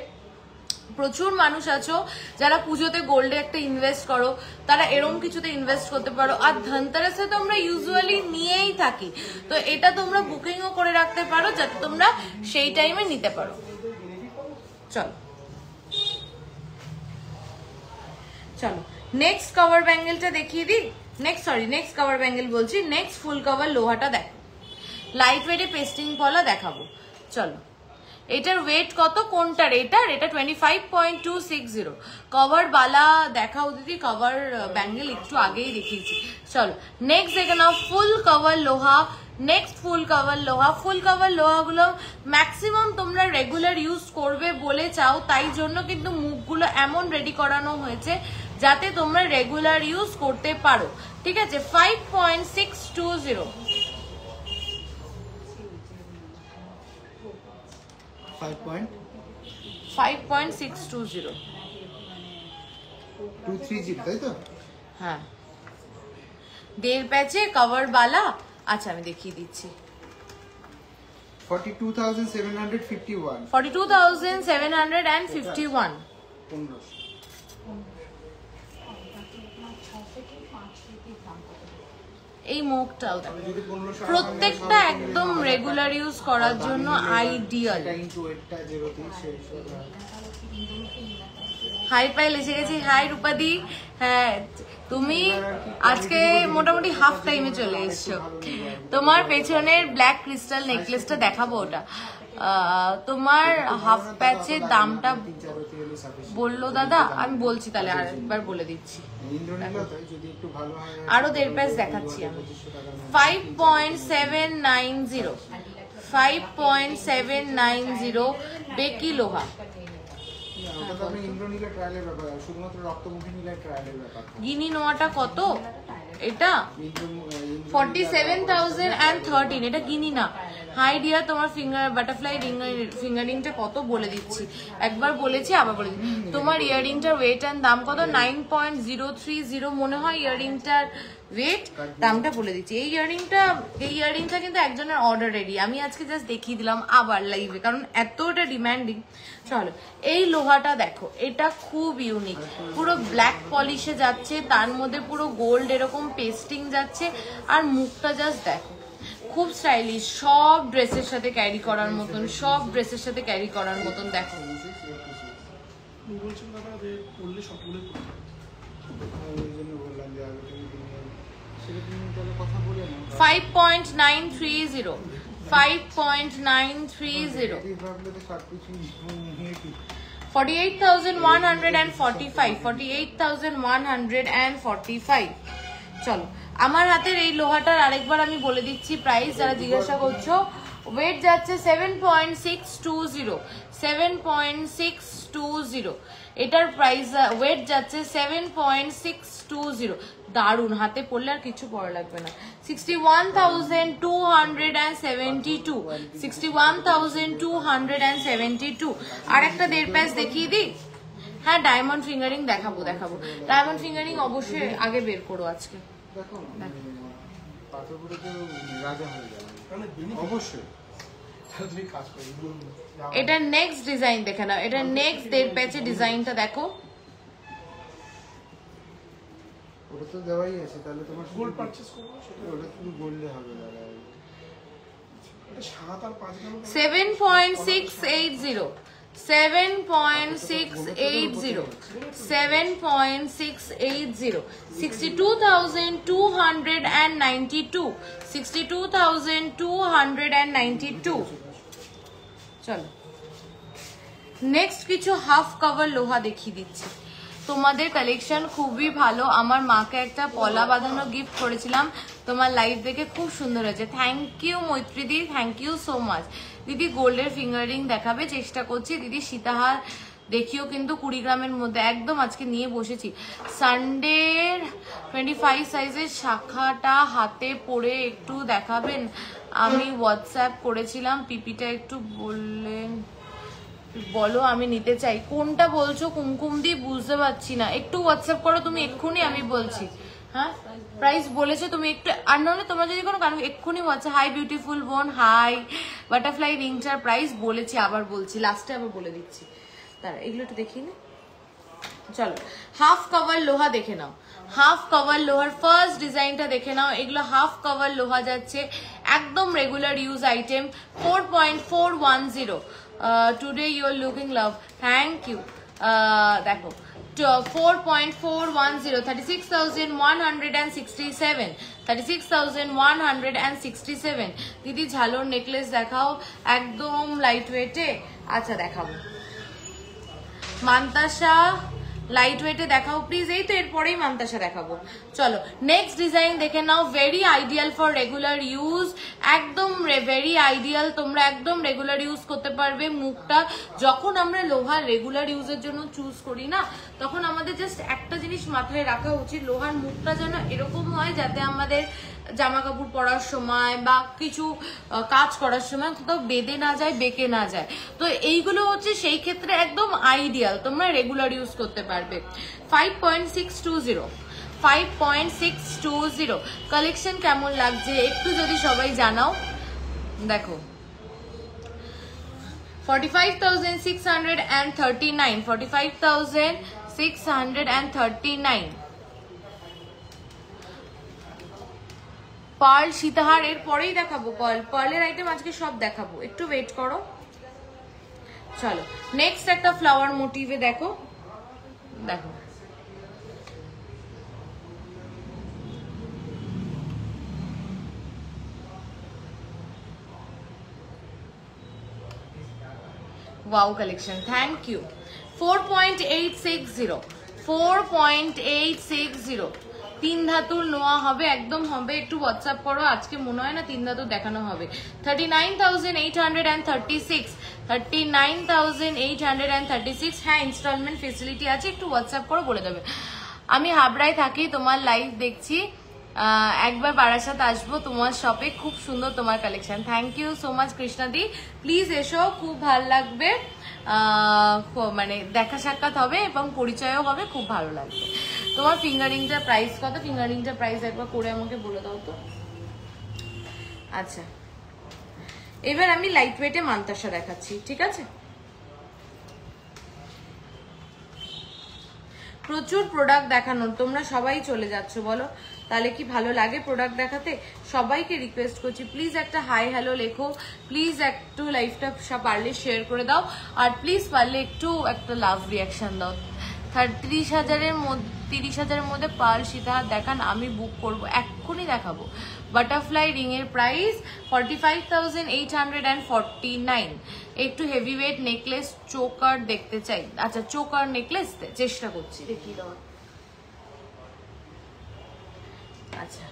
প্রচুর মানুষ আছো যারা পুজোতে গোল্ডে একটা ইনভেস্ট করো, তারা এরকম কিছুতে ইনভেস্ট করতে পারো। আর ধনতেরাসে তো আমরা ইউজুয়ালি নিয়েই থাকি, তো এটা তোমরা বুকিংও করে রাখতে পারো যাতে তোমরা সেই টাইমে নিতে পারো। চলো চলো নেক্সট কভার ব্যাঙ্গেলটা দেখিয়ে দিই। নেক্সট কভার ব্যাঙ্গেল বলছি, নেক্সট ফুল কভার লোহাটা দেখো, লাইট ওয়েটে পেস্টিং পলা দেখাবো। চলো এটার ওয়েট কত, কোনটার? এটা 25.260। কভার বালা দেখাও দিদি, কভার ব্যাঙ্গেল একটু আগেই দেখিয়েছি। চলো নেক্সট দেখে নাও ফুল কভার লোহা। নেক্সট ফুল কভার লোহা। ফুল কভার লোহাগুলো ম্যাক্সিমাম তোমরা রেগুলার ইউজ করবে বলে চাও, তাই জন্য কিন্তু মুখগুলো এমন রেডি করানো হয়েছে যাতে তোমরা রেগুলার ইউজ করতে পারো, ঠিক আছে। 5.620, 5.620, 230, তাই তো? হ্যাঁ, দেড় প্যাচে কভার বালা। আচ্ছা আমি দেখিয়ে দিচ্ছি, 42,751, 42,751। 1500। এই মুখটাও দেখো, যদি 1500 প্রত্যেকটা একদম রেগুলার ইউজ করার জন্য আইডিয়াল। হাই পাইল এসে গেছি। হাই রূপাদি, হ্যাঁ তুমি আজকে মোটামুটি হাফ টাইমে চলে এসছো। তোমার পেছনের ব্ল্যাক ক্রিস্টাল নেকলেসটা দেখাবো, ওটা তোমার হাফ প্যাচের দামটা বললো দাদা, আমি বলছি তাহলে আরেকবার বলে দিচ্ছি, আরো দেড় প্যাচ দেখাচ্ছি আমি। 5.790, 5.790 বেকি লোহা। গিনি নোয়াটা কত? এটা 47,013, এটা গিনি না। হাই ডিয়ার, তোমার ফিঙ্গার বাটারফ্লাই ফিঙ্গারিংটা কত বলে দিচ্ছি, একবার বলেছি আবার বলে দিচ্ছি। তোমার ইয়াররিংটার ওয়েট এন্ড দাম কত? 9.030 মনে হয় ইয়াররিংটার ওয়েট, দামটা বলে দিচ্ছি। এই ইয়াররিংটা কিন্তু একজনের অর্ডারেরই, আমি আজকে জাস্ট দেখিয়ে দিলাম আবার লাইভে, কারণ এতটা ডিমান্ডিং। চলো এই লোহাটা দেখো, এটা খুব ইউনিক, পুরো ব্ল্যাক পলিশে যাচ্ছে, তার মধ্যে পুরো গোল্ড এরকম পেস্টিং যাচ্ছে, আর মুখটা জাস্ট দেখো, খুব স্টাইলিশ, সব ড্রেসের সাথে ক্যারি করার মতন, সব ড্রেসের সাথে ক্যারি করার মতন। দেখো বলছেন দাদা যে বললে সবগুলো 5.930, 5.930, 48,145, 48,145। চলো আমার হাতের এই লোহাটার আরেকবার আমি বলে দিচ্ছি প্রাইস, যারা জিজ্ঞাসা করছো। ওয়েট যাচ্ছে 7.620, 7.620। এটার প্রাইস ওয়েট যাচ্ছে 7.620। দারুন, হাতে পড়লে আর কিছু পড়া লাগবে না। 61,272, 61,272। আর একটা 1.5 প্যাচ দেখিয়ে দিই। হ্যাঁ, ডায়মন্ড ফিঙ্গারিং দেখাবো। ডায়মন্ড ফিঙ্গারিং অবশ্যই আগে বের করো আজকে। দেখো পাথরপুরে তো রাজা হয়ে যাবে অবশ্যই। তুমি কাজ করো এটা নেক্সট ডিজাইন দেখে নাও, এটা নেক্সট 1.5 প্যাচের ডিজাইনটা দেখো। ওটা তো দেওয়াই আছে, তাহলে তোমার গোল্ড পারচেজ করবো সেটা ওটা তুমি বললে হবে দাদা। এটা 7 আর 5 গ্রাম 7.680, 7.680, 7.680, 62,292, 62,292। চলো নেক্সট কিছু হাফ কভার লোহা দেখিয়ে দিচ্ছি। তোমাদের কালেকশন খুবই ভালো। আমার মাকে একটা পলা বাঁধানো গিফট করেছিলাম, তোমার লাইভ দেখে খুব সুন্দর হয়েছে। থ্যাংক ইউ মৈত্রী দি, থ্যাংক ইউ সো মাচ। দিদি গোল্ডের ফিঙ্গারিং দেখাবে, চেষ্টা করছি। দিদি সীতাহার দেখিও কিন্তু 20 গ্রামের মধ্যে একদম আজকে নিয়ে বসেছি। সানডের 25 সাইজের শাখাটা হাতে পরে একটু দেখাবেন? আমি হোয়াটসঅ্যাপ করেছিলাম, পিপিটা একটু বললেন বলো, আমি নিতে চাই। কোনটা বলছো কুমকুম দি, বুঝতে পারছি না, একটু হোয়াটসঅ্যাপ করো তুমি এক্ষুনি, আমি বলছি। হ্যাঁ প্রাইস বলেছে তুমি একটু, আর নাহলে তোমার যদি কোনো কারণ এক্ষুনি হোয়াটসঅ্যাপ। হাই বিউটিফুল বোন, হাই। বাটারফ্লাই রিংটার প্রাইস বলেছি, আবার বলছি, লাস্টে আবার বলে দিচ্ছি। তারা এগুলো একটু দেখি না। চলো হাফ কভার লোহা দেখে নাও, হাফ কভার লোহার ফার্স্ট ডিজাইনটা দেখে নাও। এগুলো হাফ কভার লোহা যাচ্ছে, একদম regular use item. 4.410। Today you are looking love, thank you. দেখো 4.410, 36,167, 36,167। দিদি ঝালোর নেকলেস দেখাও, একদম লাইট ওয়েটে। আচ্ছা দেখাবো, মান্তাসা লাইট ওয়েটে দেখাও প্লিজ। এই তো এরপরেই মান্তাসা দেখাবো। চলো নেক্সট ডিজাইন দেখে নাও। Very ideal for regular use, একদম ভেরি আইডিয়াল, তোমরা একদম রেগুলার ইউজ করতে পারবে। মুখটা যখন আমরা লোহার রেগুলার ইউজের জন্য চুজ করি না, তখন আমাদের জাস্ট একটা জিনিস মাথায় রাখা উচিত, লোহার মুখটা যেন এরকম হয় যাতে আমাদের জামা কাপড় পরার সময় বা কিছু কাজ করার সময় কোথাও বেঁধে না যায়, বেঁকে না যায়। তো এইগুলো হচ্ছে সেই ক্ষেত্রে একদম আইডিয়াল, তোমরা রেগুলার ইউজ করতে পারবে। 5.620, 5.620। কালেকশন কেমন লাগছে একটু যদি সবাই জানাও। দেখো 45,639, 45,639। পার্ল সীতাহার এর পরেই দেখাবো। পার্লের আইটেম আজকে সব দেখাবো, একটু ওয়েট করো। চলো নেক্সট একটা ফ্লাওয়ার মোটিভে দেখো, দেখো ওয়াও কালেকশন, থ্যাংক ইউ। 4.860, 4.860। 3 ধাতুর নোয়া হবে, একদম হবে। একটু হোয়াটসঅ্যাপ করো, আজকে মনে হয় না 3 ধাতুর দেখানো হবে। 39,836, 39,836। হ্যাঁ ইনস্টলমেন্ট ফেসিলিটি আছে, একটু হোয়াটসঅ্যাপ করো, বলে দেবে। আমি হাবড়ায় থাকি, তোমার লাইভ দেখছি, একবার বারাসাত আসবো তোমার শপে, খুব সুন্দর তোমার collection. Thank you so much কৃষ্ণাদি, প্লিজ এসো, খুব ভালো লাগবে। মানে দেখা সাক্ষাৎ হবে এবং পরিচয়ও হবে, খুব ভালো লাগবে। তোমার ফিঙ্গারিংটার প্রাইস কত? ফিঙ্গারিংটার প্রাইস একবার করে আমাকে বলে দাও তো। আচ্ছা এবার আমি লাইট ওয়েটে মান্তাসা দেখাচ্ছি, ঠিক আছে? প্রচুর প্রোডাক্ট দেখানোর, তোমরা সবাই চলে যাচ্ছ বলো, তাহলে কি ভালো লাগে প্রোডাক্ট দেখাতে? সবাইকে রিকোয়েস্ট করছি প্লিজ একটা হাই হ্যালো লেখো, প্লিজ একটু লাইভটা পারলে শেয়ার করে দাও, আর প্লিজ পারলে একটু একটা লাভ রিয়াকশন দাও। 30,000-এর মধ্যে, 30,000-এর মধ্যে পার্ল সীতাহার দেখান, আমি বুক করবো, এক্ষুনি দেখাবো। বাটারফ্লাই রিং এর প্রাইস 45,849। একটু হেভি ওয়েট নেকলেস চোকার দেখতে চাই। আচ্ছা চোকার নেকলেস চেষ্টা করছি, দেখি দাও। আচ্ছা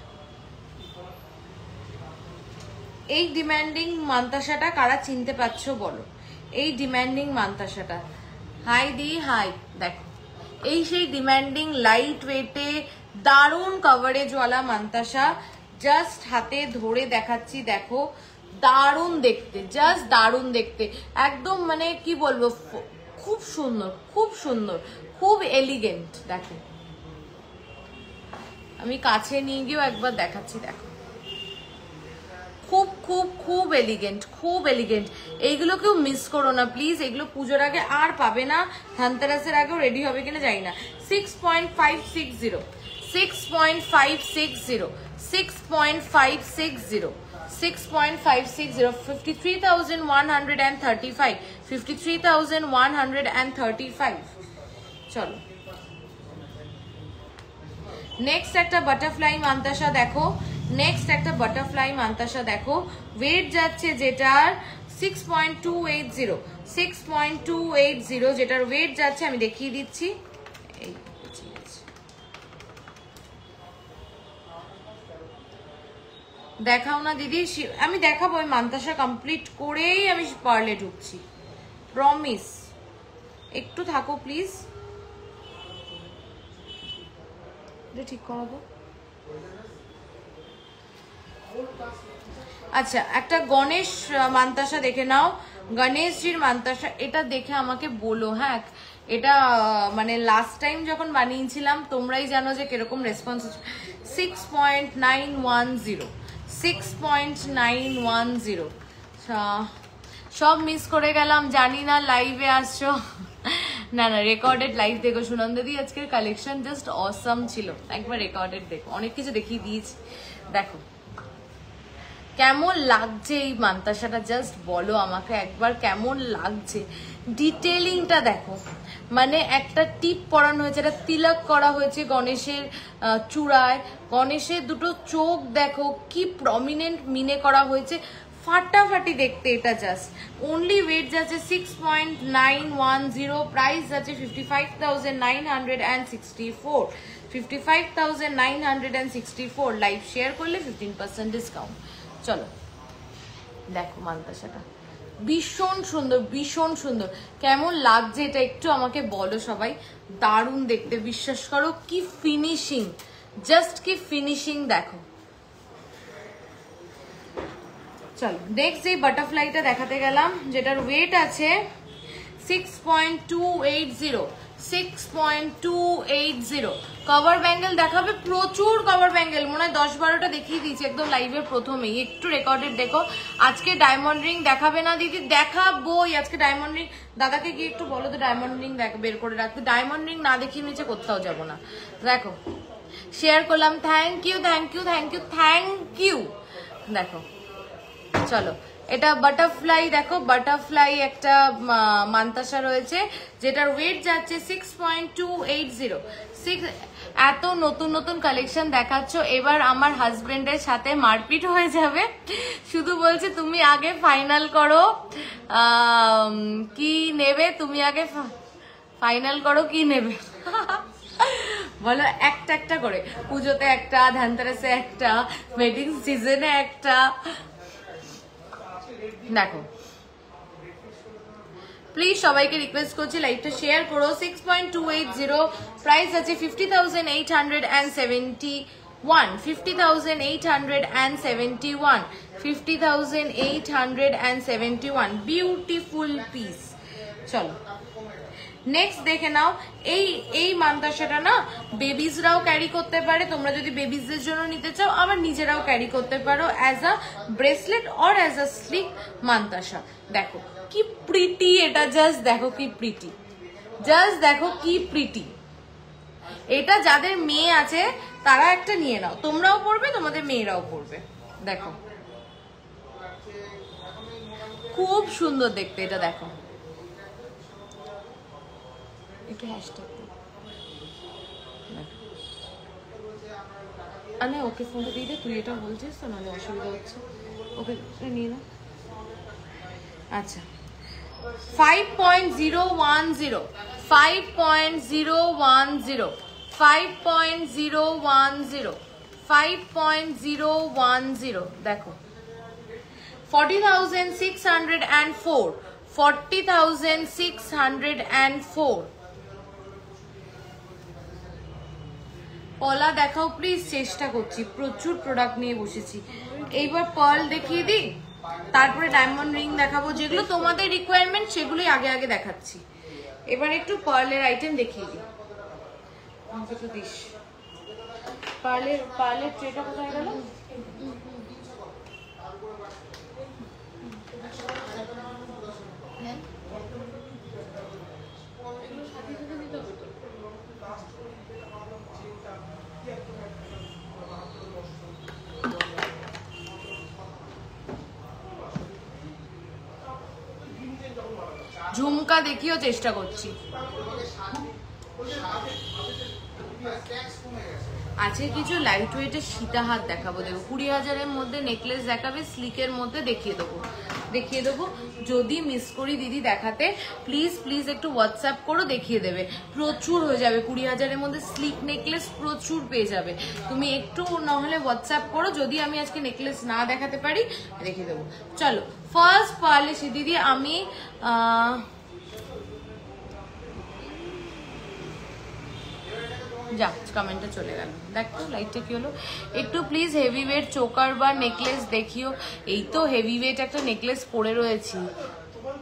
এই ডিম্যান্ডিং মান্তাসাটা কারা চিনতে পারছো বলো, এই ডিম্যান্ডিং মান্তাসাটা। হাই দি হাই, দেখো এই সেই ডিম্যান্ডিং লাইট ওয়েটে দারুণ কভারেজওয়ালা মান্তাসা। জাস্ট হাতে ধরে দেখাচ্ছি, দেখো দারুণ দেখতে, জাস্ট দারুণ দেখতে, একদম মানে কি বলবো, খুব সুন্দর, খুব সুন্দর, খুব এলিগেন্ট। দেখো আমি কাছে নিয়ে গিয়েও একবার দেখাচ্ছি, দেখো খুব খুব খুব এলিগেন্ট, খুব এলিগেন্ট। এইগুলো কেউ মিস করো না প্লিজ, এগুলো পুজোর আগে আর পাবে না, ধনতেরাসের আগেও রেডি হবে কিনা জানি না। 6.560, 6.560, 6.560, 6.560, 53,135, 53,135। চলো নেক্সট একটা বাটারফ্লাই মান্তাসা দেখো, নেক্সট একটা বাটারফ্লাই মান্তাসা দেখো। ওয়েট যাচ্ছে যেটার 6.280, 6.280 যেটার ওয়েট যাচ্ছে, আমি দেখিয়ে দিচ্ছি, এই দেখাও না দিদি, আমি দেখাবো, ওই মান্তাসা কমপ্লিট করেই আমি পার্লে ঢুকছি, প্রমিস। একটু থাকো প্লিজ, ঠিক করাবো। আচ্ছা একটা গণেশ মান্তাসা দেখে নাও, গণেশজির মান্তাসা, এটা দেখে আমাকে বলো। হ্যাঁ এটা মানে লাস্ট টাইম যখন বানিয়েছিলাম তোমরাই জানো যে কিরকম রেসপন্স। 6.910, 6.910। সব মিস করে গেলাম, জানি না লাইভে আসছো, না না রেকর্ডেড লাইভ দেখো। সুনন্দাদি আজকের কালেকশন জাস্ট অসাম ছিল, একবার রেকর্ডেড দেখো, অনেক কিছু দেখিয়ে দিয়েছি। দেখো কেমন লাগছে এই মান্তাসাটা, জাস্ট বলো আমাকে একবার কেমন লাগছে। ডিটেলিংটা দেখো, মানে একটা টিপ পরানো হয়েছে, একটা তিলক করা হয়েছে গণেশের চূড়ায়, গণেশের দুটো চোখ দেখো কি প্রমিনেন্ট মিনে করা হয়েছে, ফাটাফাটি দেখতে এটা। জাস্ট অনলি ওয়েট যাচ্ছে 6.910, প্রাইস যাচ্ছে 55,964, 55,964। লাইভ শেয়ার করলে 15% ডিসকাউন্ট। চলো দেখো মান্তাসাটা ভীষণ সুন্দর, ভীষণ সুন্দর। কেমন লাগছে এটা একটু আমাকে বলো সবাই। দারুণ দেখতে, বিশ্বাস করো কি ফিনিশিং, জাস্ট কি ফিনিশিং দেখো। চলো নেক্সট এই বাটারফ্লাইটা দেখাতে গেলাম, যেটার ওয়েট আছে 6.280, 6.280। কভার ব্যাঙ্গেল দেখাবে, প্রচুর কভার ব্যাঙ্গেল, মনে হয় 10-12টা দেখিয়ে দিয়েছি একদম লাইভের প্রথমেই। একটু রেকর্ডেড দেখো। আজকে ডায়মন্ড রিং দেখাবে না দিদি? দেখাবোই আজকে ডায়মন্ড রিং। দাদাকে গিয়ে একটু বলো তো ডায়মন্ড রিং বের করে রাখতে, ডায়মন্ড রিং না দেখিয়ে নিচে কোথাও যাবো না। দেখো শেয়ার করলাম, thank you thank you thank you thank you. দেখো চলো এটা বাটারফ্লাই দেখো, বাটারফ্লাই একটা মান্তাসা রয়েছে যেটার ওয়েট যাচ্ছে 6.280। এত নতুন নতুন কালেকশন দেখাচ্ছ, এবার আমার হাজবেন্ডের সাথে মারপিট হয়ে যাবে। শুধু বলছে তুমি আগে ফাইনাল করো কি নেবে, তুমি আগে ফাইনাল করো কি নেবে। বলো একটা একটা করে, পুজোতে একটা, ধনতেরাসে একটা, ওয়েডিং সিজনে একটা। দেখো প্লিজ সবাইকে রিকোয়েস্ট করছি লাইভটা শেয়ার করো। 6.280, প্রাইস আছে 50,871, 50,871, 50,871। Beautiful piece. চলো নেক্সট দেখে নাও। এই মান্তাসাটা না বেবিজরাও ক্যারি করতে পারে, তোমরা যদি বেবিজদের জন্য নিতে চাও, আবার নিজেরাও ক্যারি করতে পারো as a bracelet or as a slick mantasha. দেখো কি প্রিটি এটা, জাস্ট দেখো কি প্রিটি, জাস্ট দেখো কি প্রিটি। এটা যাদের মেয়ে আছে তারা একটা নিয়ে নাও, তোমরাও পরবে, তোমাদের মেয়েরাও পরবে। দেখো খুব সুন্দর দেখতে এটা। দেখো একটু হ্যাশট্যাগ আরে ওকে ফোনটা দিয়ে দে, তুই এটা বলছিস তো, নাহলে অসুবিধা হচ্ছে। ওকে নিয়ে না। আচ্ছা 5.010, 5.010, 5.010, 5.010। দেখো 40,604, 40,604। পলা দেখাও প্লিজ, চেষ্টা করছি, প্রচুর প্রোডাক্ট নিয়ে বসেছি। এইবার পার্ল দেখিয়ে দিই, তারপরে ডায়মন্ড রিং দেখাবো, যেগুলো তোমাদের রিকোয়ারমেন্ট সেগুলোই আগে আগে দেখাচ্ছি। এবার একটু পার্লের আইটেম দেখিয়ে দিই। পার্লের ট্রেটা কোথায় গেল? ঝুমকা দেখিও চেষ্টা করছি। আছে কিছু লাইট ওয়েটের সীতাহার দেখাবো, দেখো 20,000-এর মধ্যে নেকলেস দেখাবে, স্লিকের মধ্যে দেখিয়ে দেবো। যদি মিস করি দিদি দেখাতে, প্লিজ প্লিজ একটু হোয়াটসঅ্যাপ করো, দেখিয়ে দেবে। প্রচুর হয়ে যাবে 20,000-এর মধ্যে স্লিক নেকলেস প্রচুর পেয়ে যাবে। তুমি একটু নাহলে হোয়াটসঅ্যাপ করো, যদি আমি আজকে নেকলেস না দেখাতে পারি দেখিয়ে দেবো। চলো ফার্স্ট পার্লে সে দিদি আমি যা কমেন্টে চলে গেল, দেখো লাইটটা কি হলো। একটু প্লিজ হেভি ওয়েট চোকার বা নেকলেস দেখিও। এই তো হেভি ওয়েট একটা নেকলেস পরে রয়েছি,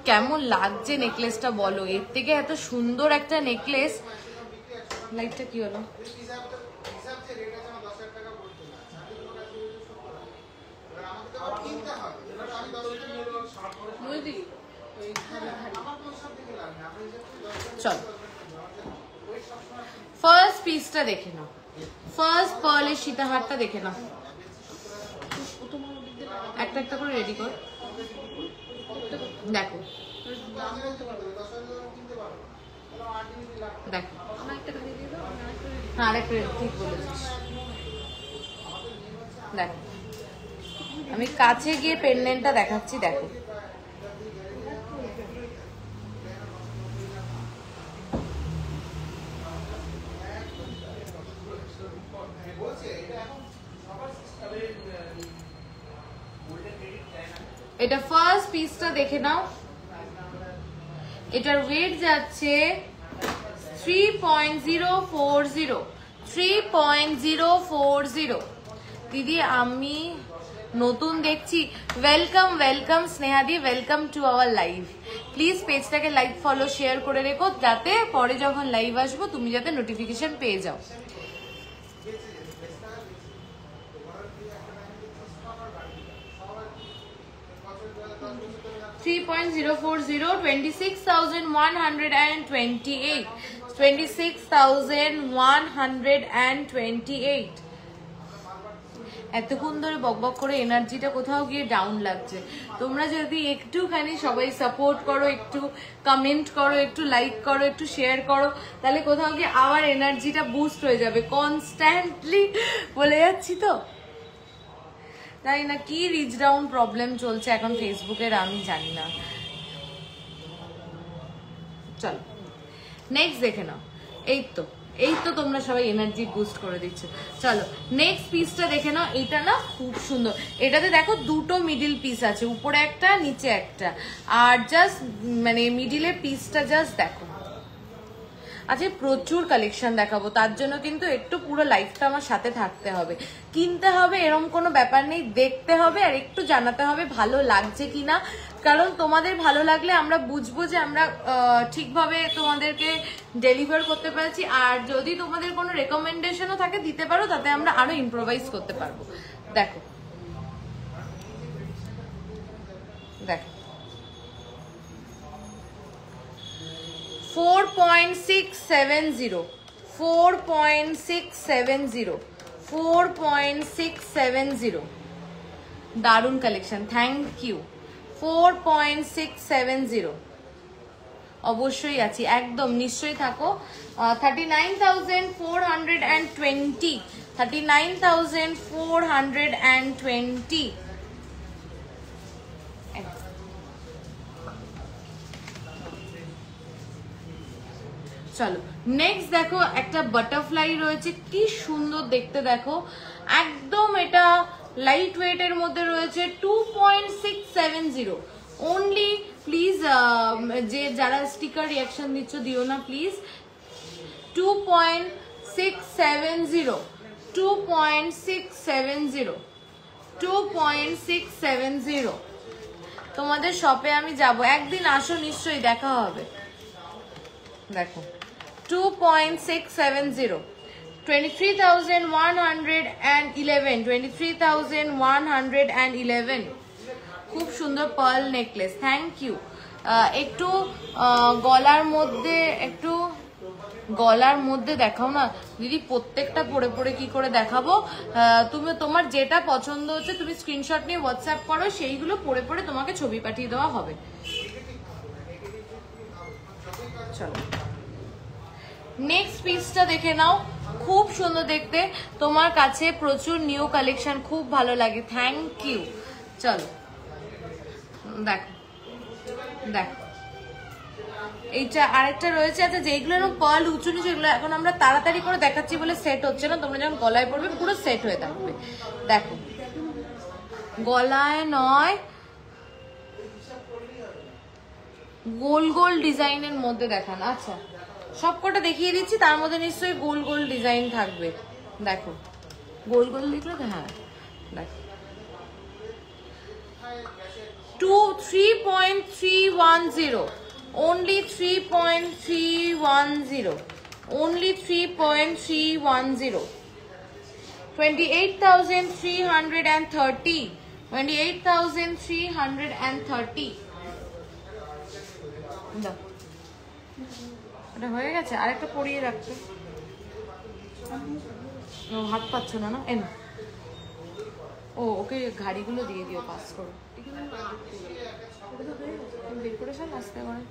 কেমন লাগছে নেকলেসটা বলো। এর থেকে এত সুন্দর একটা নেকলেস, লাইটটা কি হলো। চলো ফার্স্ট পিসটা দেখে নাও, ফার্স্ট পার্লের সীতাহারটা দেখে নাও। একটা একটা করে রেডি কর, দেখো দেখো। হ্যাঁ আরেকটা ঠিক বলেছিস। দেখো আমি কাছে গিয়ে পেন্ডেন্টটা দেখাচ্ছি, দেখো এটা ফার্স্ট পিসটা দেখে নাও। এটার ওয়েট যাচ্ছে 3.040, 3.040। দিদি আমি নতুন দেখছি, ওয়েলকাম ওয়েলকাম স্নেহাদি, welcome to our live. Please পেজটাকে লাইক ফলো শেয়ার করে রেখো, যাতে পরে যখন লাইভ আসবো তুমি যাতে নোটিফিকেশন পেয়ে যাও। $3.040, 26,128, 26,128। এতক্ষণ ধরে বকবক করে এনার্জিটা কোথাও গিয়ে ডাউন লাগছে। তোমরা যদি একটুখানি সবাই সাপোর্ট করো, একটু কমেন্ট করো, একটু লাইক করো, একটু শেয়ার করো, তাহলে কোথাও গিয়ে আবার এনার্জিটা বুস্ট হয়ে যাবে। কনস্ট্যান্টলি বলে যাচ্ছি তো, তাই না? কি রিচ ডাউন প্রবলেম চলছে এখন ফেসবুকের আমি জানি না। চলো নেক্সট দেখে নাও। এই তো তোমরা সবাই এনার্জি বুস্ট করে দিচ্ছ। চলো নেক্সট পিসটা দেখে নাও। এটা না খুব সুন্দর, এটাতে দেখো দুটো মিডিল পিস আছে, উপরে একটা নিচে একটা, আর জাস্ট মানে মিডিলের পিসটা জাস্ট দেখো। আচ্ছা প্রচুর কালেকশন দেখাবো, তার জন্য কিন্তু একটু পুরো লাইফটা আমার সাথে থাকতে হবে। কিনতে হবে এরকম কোনো ব্যাপার নেই, দেখতে হবে আর একটু জানাতে হবে ভালো লাগছে কিনা, কারণ তোমাদের ভালো লাগলে আমরা বুঝবো যে আমরা ঠিকভাবে তোমাদেরকে ডেলিভার করতে পারছি। আর যদি তোমাদের কোনো রেকমেন্ডেশনও থাকে দিতে পারো, তাতে আমরা আরো ইম্প্রোভাইজ করতে পারবো। দেখো দেখো 4.670, 4.670, 4.670। দারুণ কালেকশন, থ্যাংক ইউ। 4.670 অবশ্যই আছি, একদম নিশ্চয়ই থাকো। 39,420, 39,420। চলো নেক্সট দেখো, একটা বাটারফ্লাই রয়েছে, কি সুন্দর দেখতে দেখো। একদম এটা লাইট ওয়েটের মধ্যে রয়েছে 2.670 অনলি। প্লিজ যে যারা স্টিকার রিয়াকশন দিচ্ছ দিও না প্লিজ। 2.670 2.670 2.670 তোমাদের শপে আমি যাব, একদিন আসো নিশ্চয়ই দেখা হবে। দেখো 2.670 23,111 23,111 খুব সুন্দর পার্ল নেকলেস, থ্যাংক ইউ। একটু গলার মধ্যে দেখাও না দিদি, প্রত্যেকটা পরে পরে কি করে দেখাবো? তুমি তোমার যেটা পছন্দ হচ্ছে তুমি স্ক্রিনশট নিয়ে হোয়াটসঅ্যাপ করো, সেইগুলো পরে পরে তোমাকে ছবি পাঠিয়ে দেওয়া হবে। চলো নেক্সট পিসটা দেখে নাও, খুব সুন্দর দেখতে, তোমার কাছে প্রচুর নিউ কালেকশন, খুব ভালো লাগে, থ্যাংক ইউ। চলো দেখো দেখো এইটা আরেকটা রয়েছে। আচ্ছা যেগুলো পার্ল উঁচু নিচু এগুলো এখন আমরা তাড়াতাড়ি করে দেখাচ্ছি বলে সেট হচ্ছে না, তোমরা যখন গলায় পড়বে পুরো সেট হয়ে থাকবে। দেখো গলায় নয়, গোল গোল ডিজাইনের মধ্যে দেখান। আচ্ছা সবকটা দেখিয়ে দিচ্ছি, তার মধ্যে নিশ্চয়ই গোল গোল ডিজাইন থাকবে। দেখো গোল গোল দেখলে তো, হ্যাঁ দেখো 3.310 only 3.310 only 3.310 28,330 28,330 এটা হয়ে গেছে, আরেকটা পরিয়ে রাখতে হাত পাচ্ছ না না, এন ও ওকে ঘাড়িগুলো দিয়ে দিও, পাস করো ডেকোরেশন আসতে পারে।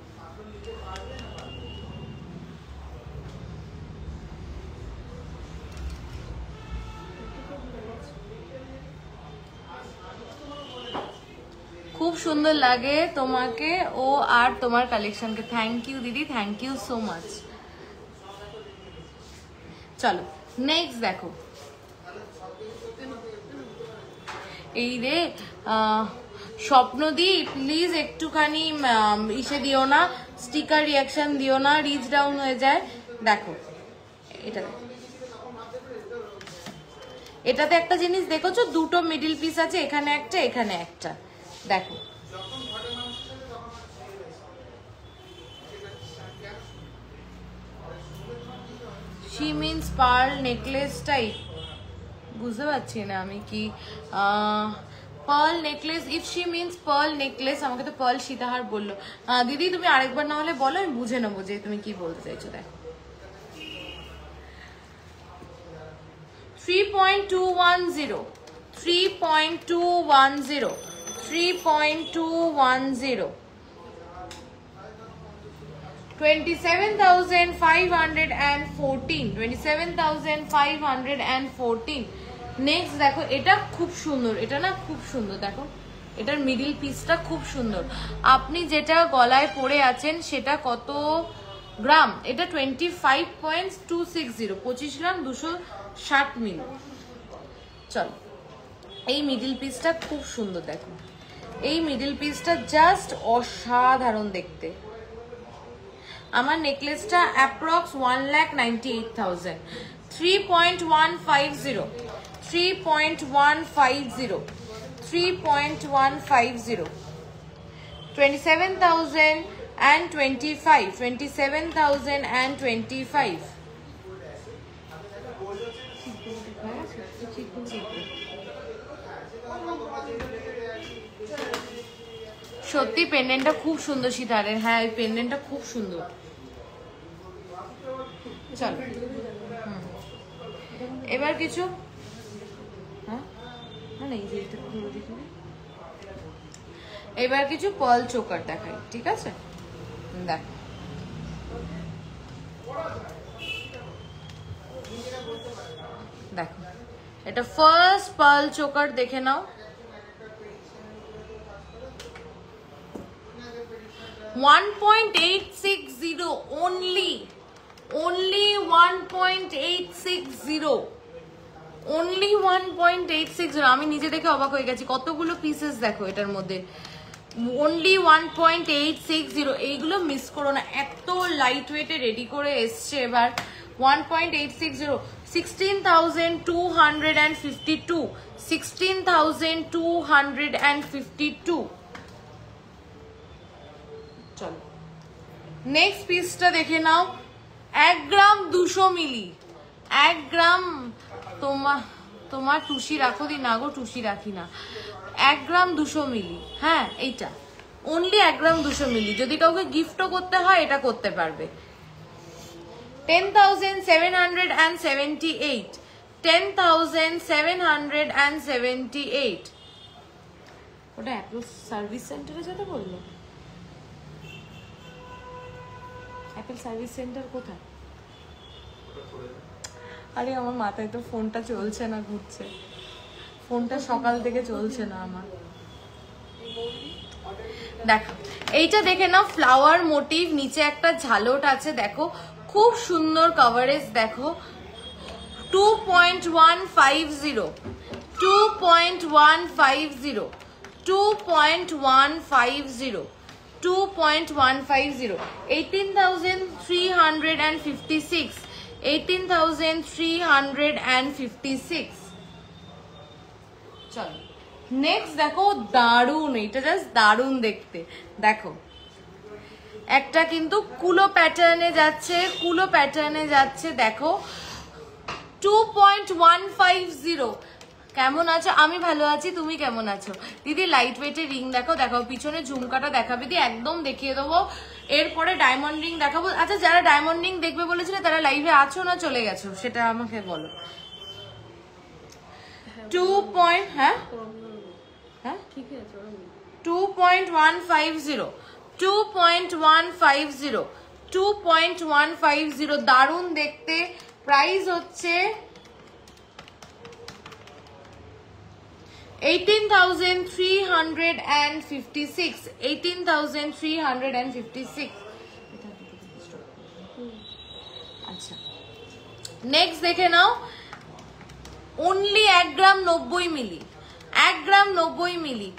খুব সুন্দর লাগে তোমাকে ও আর তোমার কালেকশনকে, থ্যাংক ইউ দিদি, থ্যাংক ইউ সো মাচ। চলো নেক্সট দেখো, এই রে স্বপ্নদি প্লিজ একটুখানি ইসে দিও না, স্টিকার রিয়াকশন দিও না, রিচ ডাউন হয়ে যায়। দেখো এটা দেখো, এটাতে একটা জিনিস দেখেছো, দুটো মিডিল পিস আছে, এখানে একটা এখানে একটা। দেখো she means pearl necklace type, বুঝতে পারছি না আমি কি pearl necklace, if she means pearl necklace, আমাকে তো পার্ল সীতাহার বললো। দিদি তুমি আরেকবার না হলে বলো, আমি বুঝে নেবো যে তুমি কি বলতে চাইছো। দেখো 3.210 3.210 3.210 27,514 27,514 নেক্সট দেখো, এটা খুব সুন্দর, এটা না খুব সুন্দর, দেখো এটার মিডিল পিসটা খুব সুন্দর। আপনি যেটা গলায় পরে আছেন সেটা কত গ্রাম? এটা 25.260 25 গ্রাম 260 মিলি। চলো এই মিডিল পিসটা খুব সুন্দর, দেখো এই মিডিল পিসটা জাস্ট অসাধারণ দেখতে। আমার নেকলেসটা অ্যাপ্রক্স 1,98,000 3.150 3.150 3.150 27,025 27,025 সত্যি পেন্ডেন্টটা খুব সুন্দর সীতাহারের, হ্যাঁ এই পেন্ডেন্টটা খুব সুন্দর। চলো এবার কিছু, হ্যাঁ না এই যে এবার কিছু পার্ল চোকার দেখাই, ঠিক আছে? দেখো দেখো এটা ফার্স্ট পার্ল চোকার, দেখে নাও 1.860 only 1.860 অনলি 1.860। আমি নিজে দেখে অবাক হয়ে গেছি, কতগুলো পিসেস দেখো এটার মধ্যে, অনলি 1.860। এইগুলো মিস করো না, এত লাইট ওয়েটে রেডি করে এসছে এবার। 1.860, 16,252, 16,252। চলো নেক্সট পিসটা দেখে নাও। 1 গ্রাম 200 মিলি, 1 গ্রাম। তোমার টুসি রাখো দি না গো, টুসি রাখি না। 1 গ্রাম 200 মিলি, হ্যাঁ এইটা অনলি 1 গ্রাম 200 মিলি। যদি কাউকে গিফটও করতে হয় এটা করতে পারবে। 10,778, 10,778। ওটা অ্যাপল সার্ভিস সেন্টারে যেতে বললো। অ্যাপল সার্ভিস সেন্টার কোথায়? আরে আমার মাথায় তো ফোনটা চলছে না, ঘুরছে ফোনটা, সকাল থেকে চলছে না আমার। দেখো এইটা দেখে নাও, ফ্লাওয়ার মোটিভ, নিচে একটা ঝালট আছে, দেখো খুব সুন্দর কভারেজ। দেখো 2.150, 2.150, 2.150, 2.150, 18,356, 18,356। চলো নেক্সট দেখো, দারুন, এটা জাস্ট দারুন দেখতে। দেখো একটা কিন্তু কুলো প্যাটার্নে যাচ্ছে, কুলো প্যাটার্নে যাচ্ছে। দেখো 2.150। কেমন আছো? আমি ভালো আছি, তুমি কেমন আছো? দিদি লাইট ওয়েটের রিং দেখো, দেখো পিছনে ঝুমকাটা দেখাবে দি, একদম দেখিয়ে দেবো। এরপরে ডায়মন্ড রিং দেখাবো। আচ্ছা যারা ডায়মন্ড রিং দেখবে বলেছিল তারা লাইভে আছো না চলে গেছো সেটা আমাকে বলো। 2.150, 2.150, 2.150। দারুন দেখতে। প্রাইস হচ্ছে 18,356, 18,356। আচ্ছা নেক্সট দেখে নাও, অনলি 1 গ্রাম 90 মিলি, 1 গ্রাম 90 মিলি,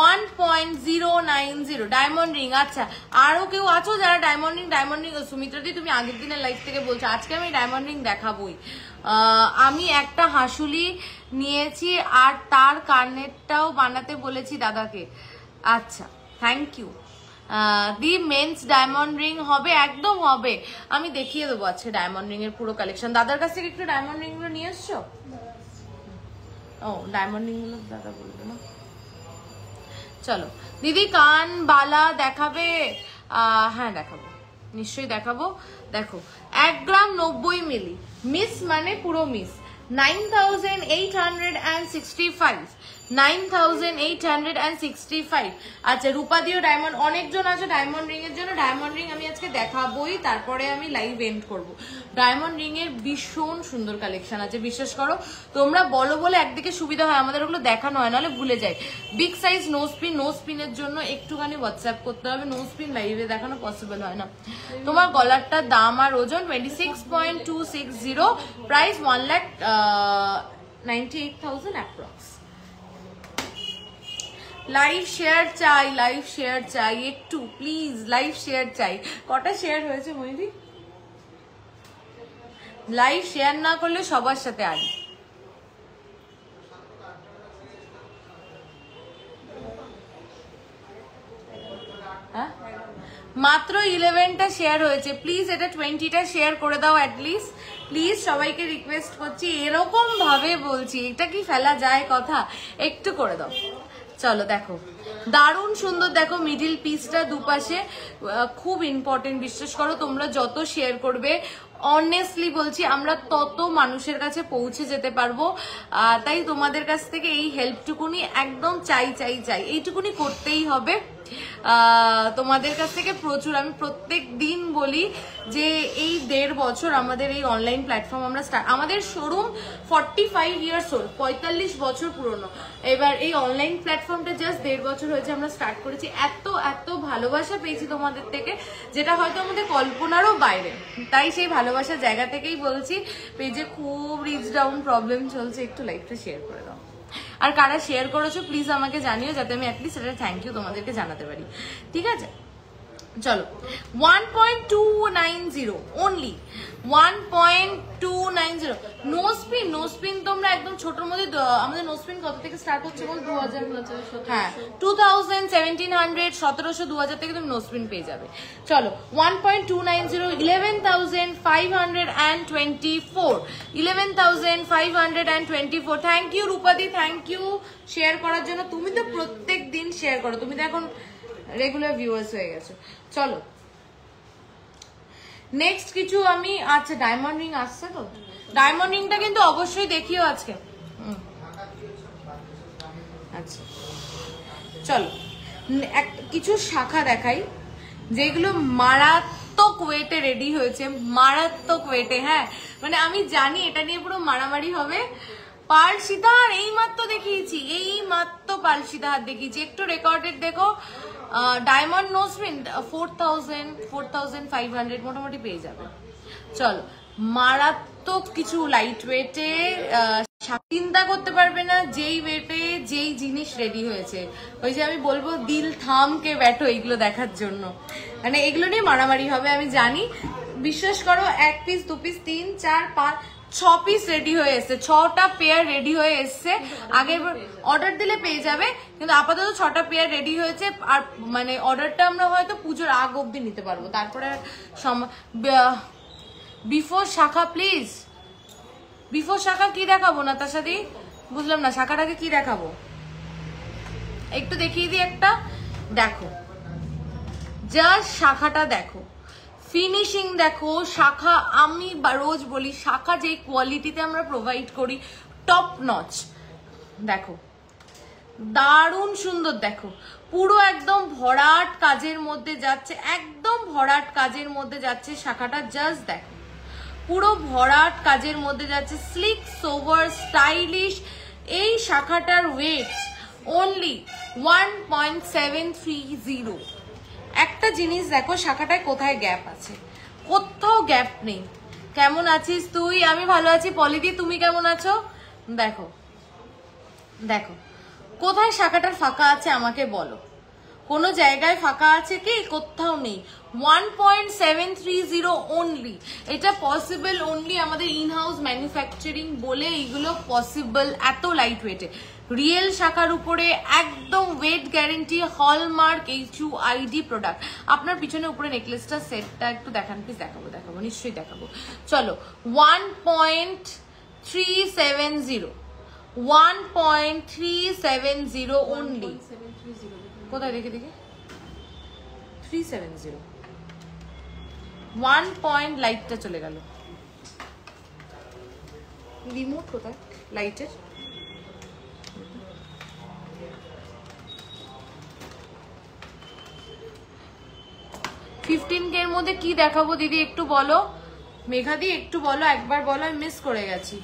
1.090 ডায়মন্ড রিং। আচ্ছা আরো কেউ আছো যারা ডায়মন্ড রিং সুমিত্রা দি তুমি আগের দিনের লাইফ থেকে বলছো, আজকে আমি ডায়মন্ড রিং দেখাবোই। আমি একটা হাসুলি নিয়েছি আর তার কানেরটাও বানাতে বলেছি দাদাকে। আচ্ছা থ্যাংক ইউ দি। মেন্স ডায়মন্ড রিং হবে, একদম হবে, আমি দেখিয়ে দেবো আজকে ডায়মন্ড রিং এর পুরো কালেকশন। দাদার কাছ থেকে একটু ডায়মন্ড রিং গুলো নিয়ে এসছো? ও ডায়মন্ড রিং গুলো দাদা বলবে না। চলো দিদি কান বালা দেখাবে? হ্যাঁ দেখাবো, নিশ্চয়ই দেখাবো। দেখো 1 গ্রাম 90 মিলি, মিস মানে পুরো মিস, 9,865, 9,865। আচ্ছা রূপা দিও ডায়মন্ড, অনেকজন আছে ডায়মন্ড রিং এর জন্য। ডায়মন্ড রিং আমি আজকে দেখাবোই, তারপরে আমি লাইভ এন্ড করব। ডায়মন্ড রিং এর ভীষণ সুন্দর কালেকশন আছে, বিশ্বাস করো। তোমরা বলো বলে একদিকে সুবিধা হয়, আমাদের ওগুলো দেখানো হয়, নাহলে ভুলে যায়। Big size no spin, no স্পিনের জন্য একটুখানি হোয়াটসঅ্যাপ করতে হবে, নো স্পিন লাইভে দেখানো পসিবল হয় না। তোমার গলারটার দাম আর ওজন 26.260, প্রাইস 1,98,000 অ্যাপ্রক্স। লাইভ শেয়ার চাই, লাইভ শেয়ার চাই একটু প্লিজ, লাইভ শেয়ার চাই। কটা শেয়ার হয়েছে মহিদি? লাইভ শেয়ার না করলে সবার সাথে আড়ি। হ্যাঁ মাত্র 11টা শেয়ার হয়েছে, প্লিজ এটা 20টা শেয়ার করে দাও অ্যাটলিস্ট, প্লিজ সবাইকে রিকোয়েস্ট করছি, এরকম ভাবে বলছি, এটা কি ফেলা যায় কথা, একটু করে দাও। চলো দেখো দারুণ সুন্দর, দেখো মিডিল পিসটা দুপাশে, খুব ইম্পর্টেন্ট, বিশ্বাস করো তোমরা যত শেয়ার করবে অনেস্টলি বলছি আমরা তত মানুষের কাছে পৌঁছে যেতে পারবো। তাই তোমাদের কাছ থেকে এই হেল্পটুকুনি একদম চাই চাই চাই, এইটুকুনি করতেই হবে। তোমাদের কাছ থেকে প্রচুর। আমি প্রত্যেক দিন বলি যে এই 1.5 বছর আমাদের এই অনলাইন প্ল্যাটফর্ম আমরা আমাদের শোরুম 45 ইয়ার্স ওল্ড, 45 বছর পুরনো। এবার এই অনলাইন প্ল্যাটফর্মটা জাস্ট 1.5 বছর হয়েছে আমরা স্টার্ট করেছি। এত এত ভালোবাসা পেয়েছি তোমাদের থেকে, যেটা হয়তো আমাদের কল্পনারও বাইরে। তাই সেই ভালোবাসার জায়গা থেকেই বলছি, পেজে খুব রিচ ডাউন প্রবলেম চলছে, একটু লাইভটা শেয়ার করে দাও। আর কারা শেয়ার করেছো প্লিজ আমাকে জানিও, যাতে আমি অ্যাটলিস্ট এটা থ্যাংক ইউ তোমাদেরকে জানাতে পারি। ঠিক আছে, চলো 1.290 only, 1.290। No spin, no spin তোমরা একদম ছোটর মধ্যে। আমাদের নো স্পিন কত থেকে স্টার্ট হচ্ছে বল? 2000, হ্যাঁ 2000, 1700, 1700, 2000 থেকে তুমি নো স্পিন পেয়ে যাবে। চলো 1.290, 11,524, 11,524। থ্যাংক ইউ রূপাদি, থ্যাংক ইউ শেয়ার করার জন্য। তুমি তো প্রত্যেক দিন শেয়ার করো, তুমি তো এখন রেগুলার ভিউয়ার্স হয়ে গেছো। চলো নেক্সট কিছু আমি, আচ্ছা ডায়মন্ড রিং আসছে তো, ডায়মন্ড রিংটা কিন্তু অবশ্যই দেখিও আজকে। আচ্ছা চলো কিছু শাখা দেখাই যেগুলো মারাত্মক ওয়েটে রেডি হয়েছে, মারাত্মক ওয়েটে। হ্যাঁ মানে আমি জানি এটা নিয়ে পুরো মারামারি হবে। পার্ল সীতাহার এই মাত্র দেখিয়েছি, এই মাত্র পার্ল সীতাহার দেখিয়েছি, একটু রেকর্ডেড দেখো। ডায়মন্ড নো স্পিন 4,000, 4,500 মোটামুটি পেয়ে যাবে। চলো মারাত্মক কিছু লাইট ওয়েটে, চিন্তা করতে পারবে না যেই ওয়েটে যেই জিনিস রেডি হয়েছে। ওই যে আমি বলবো দিল থামকে ব্যাঠো এইগুলো দেখার জন্য, মানে এগুলো নিয়ে মারামারি হবে আমি জানি। বিশ্বাস করো 1 পিস 2 পিস 3 4 5 6 পিস রেডি হয়ে এসছে, 6টা পেয়ার রেডি হয়ে এসছে। আগের অর্ডার দিলে পেয়ে যাবে, কিন্তু আপাতত 6টা পেয়ার রেডি হয়েছে। আর মানে অর্ডারটা আমরা হয়তো পুজোর আগ অব্দি নিতে পারবো, তারপরে বিফোর শাখা প্লিজ। বিফোর শাখা কি দেখাবো নাতাশা দি? বুঝলাম না, শাখাটাকে কি দেখাবো একটু দেখিয়ে দিই একটা। দেখো জাস্ট শাখাটা দেখো, ফিনিশিং দেখো। শাখা আমি রোজ বলি, শাখা যে কোয়ালিটিতে আমরা প্রোভাইড করি টপ নচ। দেখো দারুণ সুন্দর, দেখো পুরো একদম ভরাট কাজের মধ্যে যাচ্ছে, একদম ভরাট কাজের মধ্যে যাচ্ছে শাখাটা। জাস্ট দেখো পুরো ভরাট কাজের মধ্যে যাচ্ছে, স্লিক সোভার স্টাইলিশ। এই শাখাটার ওয়েট অনলি 1.730। একটা জিনিস দেখো শাখাটায় কোথায় গ্যাপ আছে, কোথাও গ্যাপ নেই। কেমন আছিস তুই? আমি ভালো আছি পলিদি, তুমি কেমন আছো? দেখো দেখো কোথায় শাখাটার ফাঁকা আছে আমাকে বলো, কোনো জায়গায় ফাঁকা আছে কি? কোথাও নেই। 1.730 অনলি। এটা পসিবল অনলি আমাদের ইনহাউস ম্যানুফ্যাকচারিং বলে এইগুলো পসিবল, এত লাইট ওয়েটে। রিয়েল শাখার উপরে একদম weight guarantee, hallmark HUID product. আপনার পিছনে উপরে নেকলেসটা সেটটা একটু দেখান প্লিজ। দেখাবো দেখাবো নিশ্চয়ই দেখাবো। চলো 1.370, 1.370 অনলি। কোথায় দেখে দেখে 370, 1 পয়েন্ট। লাইটটা চলে গেল, রিমোট কোথায় লাইটের? $15K এর মধ্যে কি দেখাবো দিদি একটু বলো, মেঘাদি একটু বলো, একবার বলো, আমি মিস করে গেছি।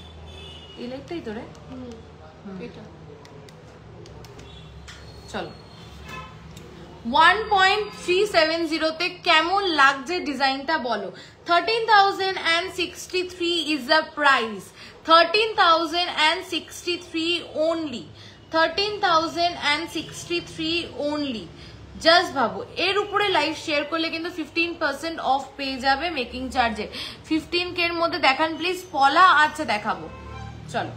এই লাইটটাই তো রে, এটা। চলো 1.370 তে কেমন লাগছে ডিজাইনটা বলো। 13,063 is the price, 13,063 only, 13,063 only. Just ভাবো এর উপরে লাইভ শেয়ার করলে কিন্তু 15% অফ পেয়ে যাবে মেকিং চার্জে। 15K এর মধ্যে দেখান প্লিজ পলা। আচ্ছা দেখাবো, চলো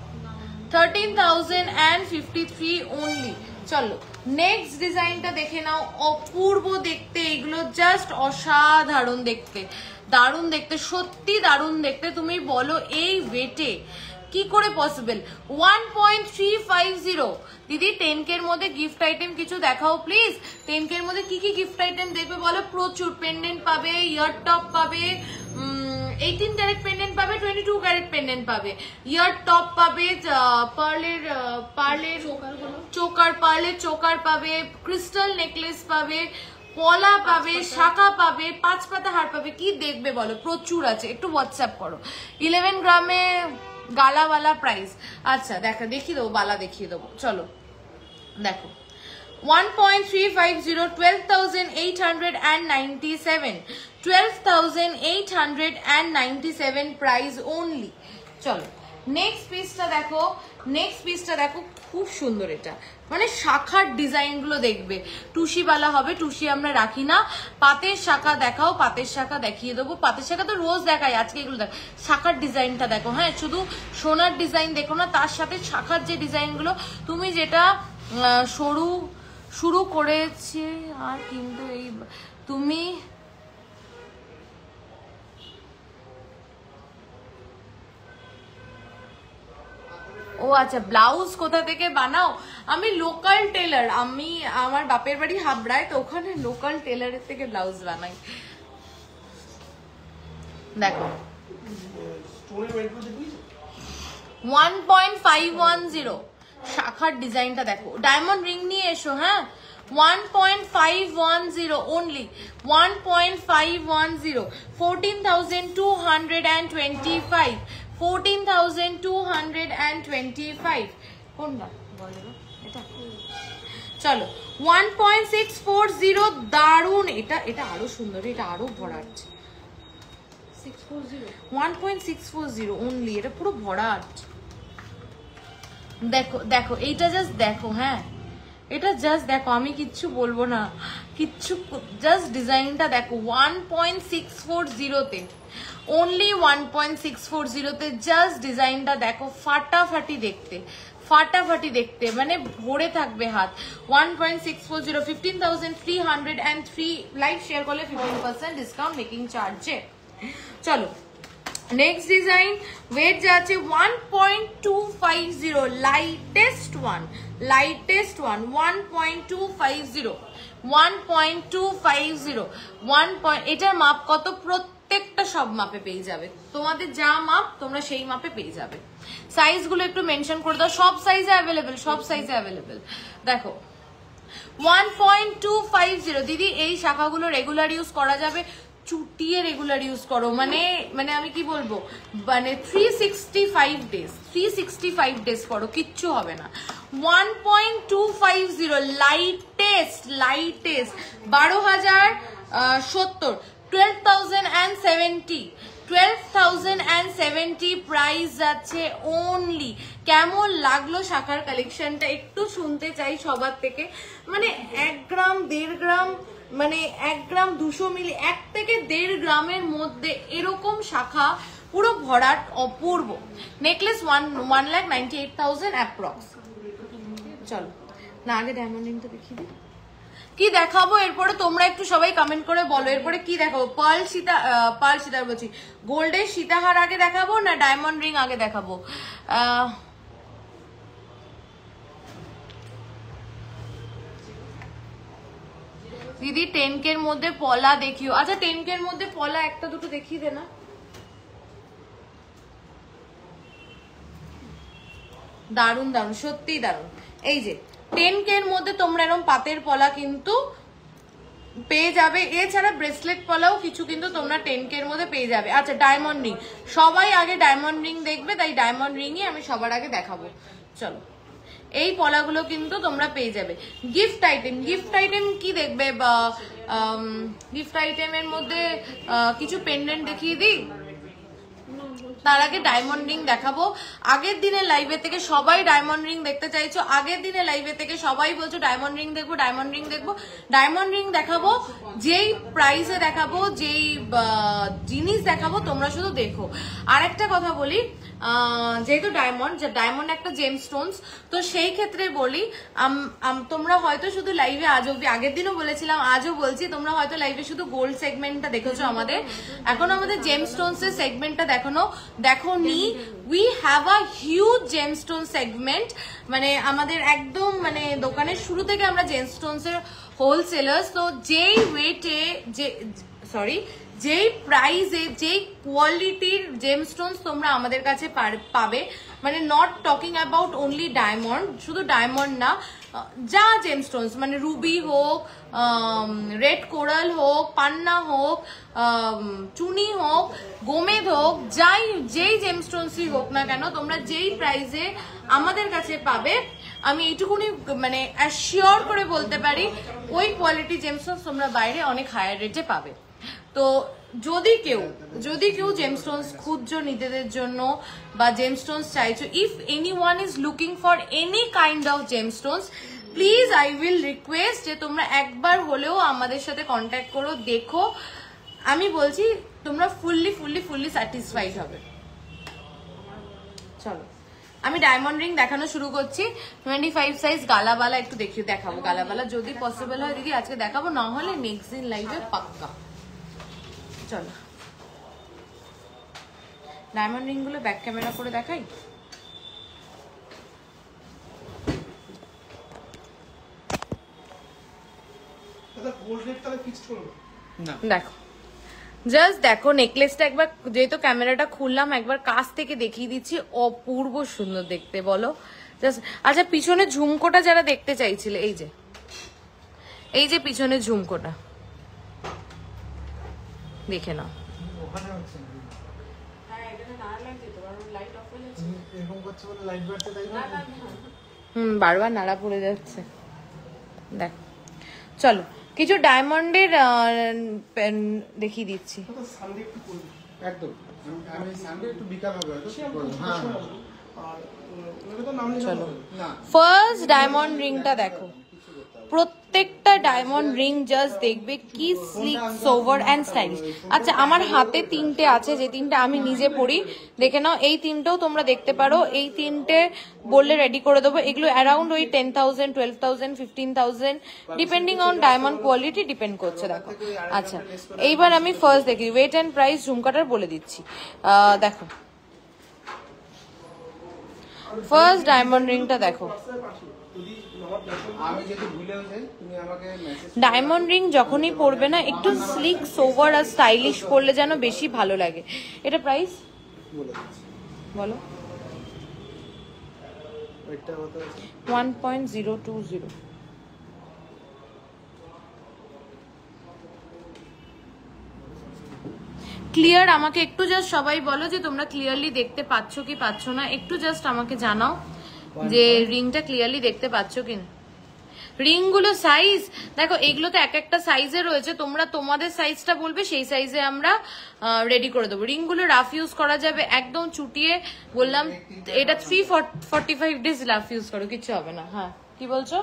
13,053 অনলি। চলো নেক্সট ডিজাইনটা দেখে নাও, অপূর্ব দেখতে এগুলো, জাস্ট অসাধারণ দেখতে, দারুণ দেখতে, সত্যি দারুণ দেখতে। তুমি বলো এই ওয়েটে কি করে পসিবল? 1.350 দিদি। 10K এর মধ্যে গিফট আইটেম কিছু দেখাও প্লিজ। 10K এর মধ্যে কি কি গিফট আইটেম দেখবে বলো? প্রচুর পেন্ডেন্ট পাবে, ইয়ার টপ পাবে, 18 ক্যারেট পেন্ডেন্ট পাবে, 22 ক্যারেট পেন্ডেন্ট পাবে, ইয়ার টপ পাবে, পার্লের চোকার, পার্লের চোকার পাবে, ক্রিস্টাল নেকলেস পাবে, পলা পাবে, শাখা পাবে, 5 পাতা হার পাবে। কি দেখবে বলো, প্রচুর আছে, একটু হোয়াটসঅ্যাপ করো। 11 গ্রামে গালাওয়ালা প্রাইস। আচ্ছা দেখিয়ে দেবো, বালা দেখিয়ে দেবো, চলো দেখো। 1.350, 12,897, 12,897 প্রাইস অনলি। চলো নেক্সট পিসটা দেখো, নেক্সট পিসটা দেখো, খুব সুন্দর। এটা মানে শাখার ডিজাইন গুলো দেখবে, টুসিওয়ালা হবে, টুসি আমরা রাখি না। পাতের শাখা দেখাও, পাতের শাখা দেখিয়ে দেবো। পাতের শাখা তো রোজ দেখাই, আজকে এগুলো দেখো। শাখার ডিজাইনটা দেখো, হ্যাঁ শুধু সোনার ডিজাইন দেখো না, তার সাথে শাখার যে ডিজাইন গুলো, তুমি যেটা শুরু করেছে আর কিন্তু এই তুমি ও আচ্ছা, ব্লাউজ কোথা থেকে বানাও? আমি লোকাল টেলার, আমি আমার বাপের বাড়ি হাবড়ায়, তো ওখানে লোকাল টেলারের থেকে ব্লাউজ বানাই। দেখো 1.510 শাখার ডিজাইনটা দেখো, ডায়মন্ড রিং নিয়ে এসো, হ্যাঁ 1.510 অনলি, 1.510, 14,225, 14,225। কোনটা এটা? চলো 1.640, দারুন। এটা আরো সুন্দর, এটা আরো ভরাট। 1.640 অনলি, এটা পুরো ভরাট। দেখো দেখো, এইটা জাস্ট দেখো, হ্যাঁ এটা জাস্ট দেখো, আমি কিচ্ছু বলবো না, কিচ্ছু, জাস্ট ডিজাইনটা দেখো। 1.640-তে অনলি, 1.640-তে জাস্ট ডিজাইনটা দেখো, ফাটাফাটি দেখতে, ফাটাফাটি দেখতে, মানে ভরে থাকবে হাত। 1.640, 15,303, লাইভ শেয়ার করলে 15% ডিসকাউন্ট মেকিং চার্জে। চলো নেক্সট ডিজাইন, ওয়েট যাচ্ছে 1.250, লাইটেস্ট ওয়ান, লাইটেস্ট ওয়ান, 1.250, 1.250, এটার মাপ কত? প্রত্যেকটা সব মাপে পেয়ে যাবে, তোমাদের যা মাপ তোমরা সেই মাপে পেয়ে যাবে। সাইজ গুলো একটু মেনশন করে দাও, সব সাইজে অ্যাভেলেবেল, সব সাইজে অ্যাভেলেবেল। দেখো 1.250, দিদি এই শাখাগুলো রেগুলার ইউজ করা যাবে, চুটিয়ে রেগুলার ইউজ করো, মানে আমি কি বলবো, মানে 365 ডেজ, 365 ডেজ করো, কিচ্ছু হবে না। 1.250, লাইটেস্ট, লাইটেস্ট 12,070, 12,070, 12,070 প্রাইস যাচ্ছে অনলি। কেমন লাগলো শাখার কালেকশনটা একটু শুনতে চাই সবার থেকে। মানে 1 গ্রাম 1.5 গ্রাম, মানে 1 গ্রাম 200 মিলি, 1 থেকে 1.5 গ্রামের মধ্যে এরকম শাখা পুরো ভরাট, অপূর্ব। Necklace 1,98,000 approx. চলো না, আগে ডায়মন্ড রিংটা দেখিয়ে দিই। কি দেখাবো এরপরে তোমরা একটু সবাই কমেন্ট করে বলো, এরপরে কি দেখাবো? পার্ল সীতার বলছি, গোল্ডের সীতাহার আগে দেখাবো না ডায়মন্ড রিং আগে দেখাবো? দিদি 10K এর মধ্যে পলা দেখিও। আচ্ছা 10K এর মধ্যে পলা একটা দুটো দেখিয়ে দে না। দারুন দারুন, সত্যিই দারুন। এই যে 10K এর মধ্যে তোমরা এরকম পাতের পলা কিন্তু পেয়ে যাবে, এছাড়া ব্রেসলেট পলাও কিছু কিন্তু তোমরা 10K এর মধ্যে পেয়ে যাবে। আচ্ছা ডায়মন্ড রিং, সবাই আগে ডায়মন্ড রিং দেখবে, তাই ডায়মন্ড রিংই আমি সবার আগে দেখাবো। চলো এই পলাগুলো কিন্তু তোমরা পেয়ে যাবে। গিফট আইটেম, গিফট আইটেম কি দেখবে? গিফট আইটেমের মধ্যে কিছু পেন্ডেন্ট দেখিয়ে দিই, তার আগে ডায়মন্ড রিং দেখাবো। আগের দিনের লাইভে থেকে সবাই ডায়মন্ড রিং দেখতে চাইছো, আগের দিনের লাইভে থেকে সবাই বলছো ডায়মন্ড রিং দেখবো, ডায়মন্ড রিং দেখবো। ডায়মন্ড রিং দেখাবো, যেই প্রাইসে দেখাবো, যেই জিনিস দেখাবো তোমরা শুধু দেখো। আর একটা কথা বলি, যেহেতু ডায়মন্ড একটা জেম স্টোনস, তো সেই ক্ষেত্রে বলি তোমরা হয়তো শুধু লাইভে আজ অব্দি, আগের দিনও বলেছিলাম আজও বলছি, তোমরা হয়তো লাইভে শুধু গোল্ড সেগমেন্টটা দেখেছো আমাদের, এখন আমাদের জেম স্টোনস এর সেগমেন্টটা দেখোনি। We have a huge gemstone segment, মানে আমাদের একদম মানে দোকানের শুরু থেকে আমরা জেমস্টোনস এর হোলসেলার্স। তো যেই ওয়েটে যেই প্রাইসে যেই কোয়ালিটির জেমস্টোনস তোমরা আমাদের কাছে পাবে, মানে not talking about only diamond, শুধু ডায়মন্ড না, যা জেমস্টোনস মানে রুবি হোক, রেড কোরাল হোক, পান্না হোক, চুনি হোক, গোমেদ হোক, যেই জেমস্টোনসই হোক না কেন, তোমরা যেই প্রাইসে আমাদের কাছে পাবে, আমি এইটুকুনি মানে অ্যাসিওর করে বলতে পারি ওই কোয়ালিটি জেমস্টোনস তোমরা বাইরে অনেক হায়ার রেটে পাবে। তো যদি কেউ জেমস্টোনস খুঁজছো নিজেদের জন্য বা জেমস্টোনস চাইছো, if anyone is looking for any kind of gemstones, please I will request যে তোমরা একবার হলেও আমাদের সাথে কন্ট্যাক্ট করো, দেখো। আমি বলছি তোমরা ফুললি স্যাটিসফাইড হবে। চলো আমি ডায়মন্ড রিং দেখানো শুরু করছি। 25 সাইজ গালাবালা একটু দেখাবো। গালাবালা যদি পসিবল হয় দিদি আজকে দেখাবো, না হলে নেক্সট দিন লাইভে পাক্কা। চলো ডায়মন্ড রিং গুলো ব্যাক ক্যামেরা করে দেখাই। দাদা গোল্ড রেট তাহলে ফিক্সড করো না, দেখো জাস্ট দেখো নেকলেসটা একবার, যেহেতু ক্যামেরাটা খুললাম একবার কাছ থেকে দেখিয়ে দিচ্ছি, অপূর্ব সুন্দর দেখতে, বলো জাস্ট। আচ্ছা পিছনে ঝুমকোটা যারা দেখতে চাইছিলে, এই যে পিছনে ঝুমকোটা দেখে নাও। ওখানে হচ্ছে না। এরকম করছে বলে লাইট বাড়ছে, তাই না? বারবার নাড়া পড়ে যাচ্ছে। দেখ চলো কিছু ডায়মন্ডের দেখিয়ে দিচ্ছি। দাদা সানডে একটু করবি একদম, আমি সানডে একটু বিকাল হবে হয়তো। হ্যাঁ হ্যাঁ, আর ওটা তো নাম নিয়ে চলো না ফার্স্ট ডায়মন্ড রিংটা দেখো, প্রত্যেকটা ডায়মন্ড রিং জাস্ট দেখবে কি স্লিক, সোভার অ্যান্ড স্টাইলিশ। আচ্ছা আমার হাতে তিনটে আছে, যে তিনটে আমি নিজে পরি, দেখে নাও। এই তিনটেও তোমরা দেখতে পারো, এই তিনটে বললে রেডি করে দেবো। এগুলো অ্যারাউন্ড ওই 10,000, 12,000, 15,000 depending on diamond quality depend করছে। দেখো আচ্ছা এইবার আমি ফার্স্ট দেখি ওয়েট অ্যান্ড প্রাইস ঝুমকাটার বলে দিচ্ছি। দেখো ফার্স্ট ডায়মন্ড রিংটা দেখো। আমি যদি ভুলেও যাই তুমি আমাকে মেসেজ ডায়মন্ড রিং যখনই পরবে না একটু স্লিক, সোভার আর স্টাইলিশ পরলে যেন বেশি ভালো লাগে। এটা প্রাইস বলে দিচ্ছি। বলো। ওইটা কত আছে? 1.020। ক্লিয়ার? আমাকে একটু জাস্ট সবাই বলো যে তোমরা ক্লিয়ারলি দেখতে পাচ্ছ কি পাচ্ছ না, একটু জাস্ট আমাকে জানাও যে রিংটা ক্লিয়ারলি দেখতে পাচ্ছ কিনা। রিং গুলো সাইজ দেখো, এগুলো তো এক একটা সাইজে রয়েছে, তোমরা তোমাদের সাইজটা বলবে, সেই সাইজে আমরা রেডি করে দেবো। রিং গুলো রাফ ইউজ করা যাবে, একদম চুটিয়ে বললাম। এটা 345 ডেজ রাফ ইউজ করো, কিচ্ছু হবে না। হ্যাঁ কি বলছো?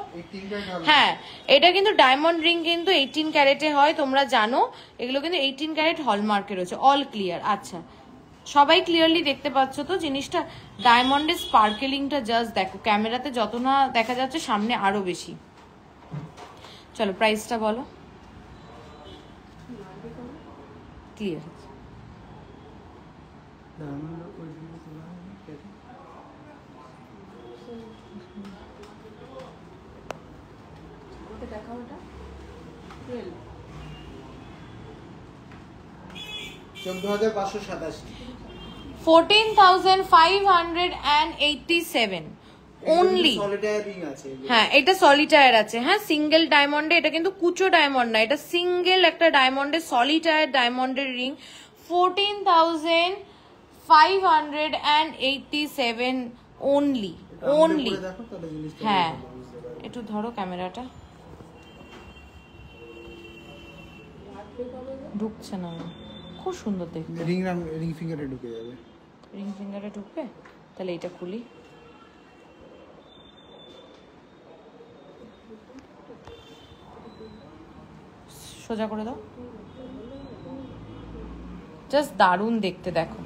হ্যাঁ এটা কিন্তু ডায়মন্ড রিং কিন্তু 18 ক্যারেটে হয়, তোমরা জানো। এগুলো কিন্তু 18 ক্যারেট হলমার্কে রয়েছে, অল ক্লিয়ার। আচ্ছা সবাই ক্লিয়ারলি দেখতে পাচ্ছ তো জিনিসটা? ডায়মন্ডের স্পার্কেলিংটা জাস্ট দেখো, ক্যামেরাতে যত না দেখা যাচ্ছে সামনে আরো বেশি। চলো প্রাইসটা বলো। ক্লিয়ার? দেখা ওটা 14,587 14,587 অনলি। সলিটায়ার রিং আছে। হ্যাঁ এটা সলিটায়ার আছে। হ্যাঁ সিঙ্গেল ডায়মন্ডে, এটা কিন্তু কুচো ডায়মন্ড না, এটা সিঙ্গেল একটা ডায়মন্ডের সলিটায়ার ডায়মন্ডের রিং। 14,587 অনলি। হ্যাঁ একটু ধরো ক্যামেরাটা, ঢুকছে না, খুব সুন্দর দেখতে। রিং ফিঙ্গারে ঢুকে যাবে। রিং ফিঙ্গারে ঢুকবে? তাহলে এটা খুলি। সোজা করে দাও, জাস্ট দারুণ দেখতে দেখো।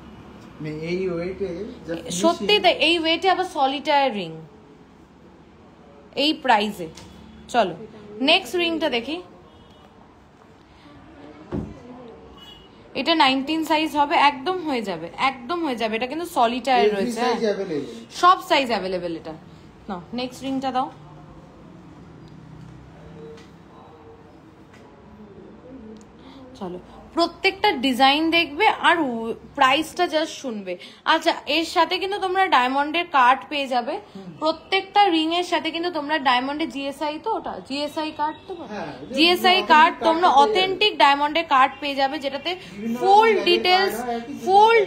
এই ওয়েটে সত্যি এই ওয়েটে আবার সলিটায়ার রিং এই প্রাইসে। চলো নেক্সট রিংটা দেখি। এটা 19 সাইজ হবে, একদম হয়ে যাবে, একদম হয়ে যাবে। এটা কিন্তু সলিটায়ার রয়েছে, সব সাইজ অ্যাভেলেবেল এটা। নাও নেক্সট রিংটা দাও। চলো প্রত্যেকটা ডিজাইন দেখবে আর প্রাইসটা জাস্ট শুনবে। আচ্ছা এর সাথে কিন্তু তোমরা ডায়মন্ডের কার্ড পেয়ে যাবে, প্রত্যেকটা রিং এর সাথে কিন্তু তোমরা ডায়মন্ডের জিএসআই, তো ওটা জিএসআই কার্ড, তো জিএসআই কার্ড তোমরা অথেন্টিক ডায়মন্ডের কার্ড পেয়ে যাবে, যেটাতে ফুল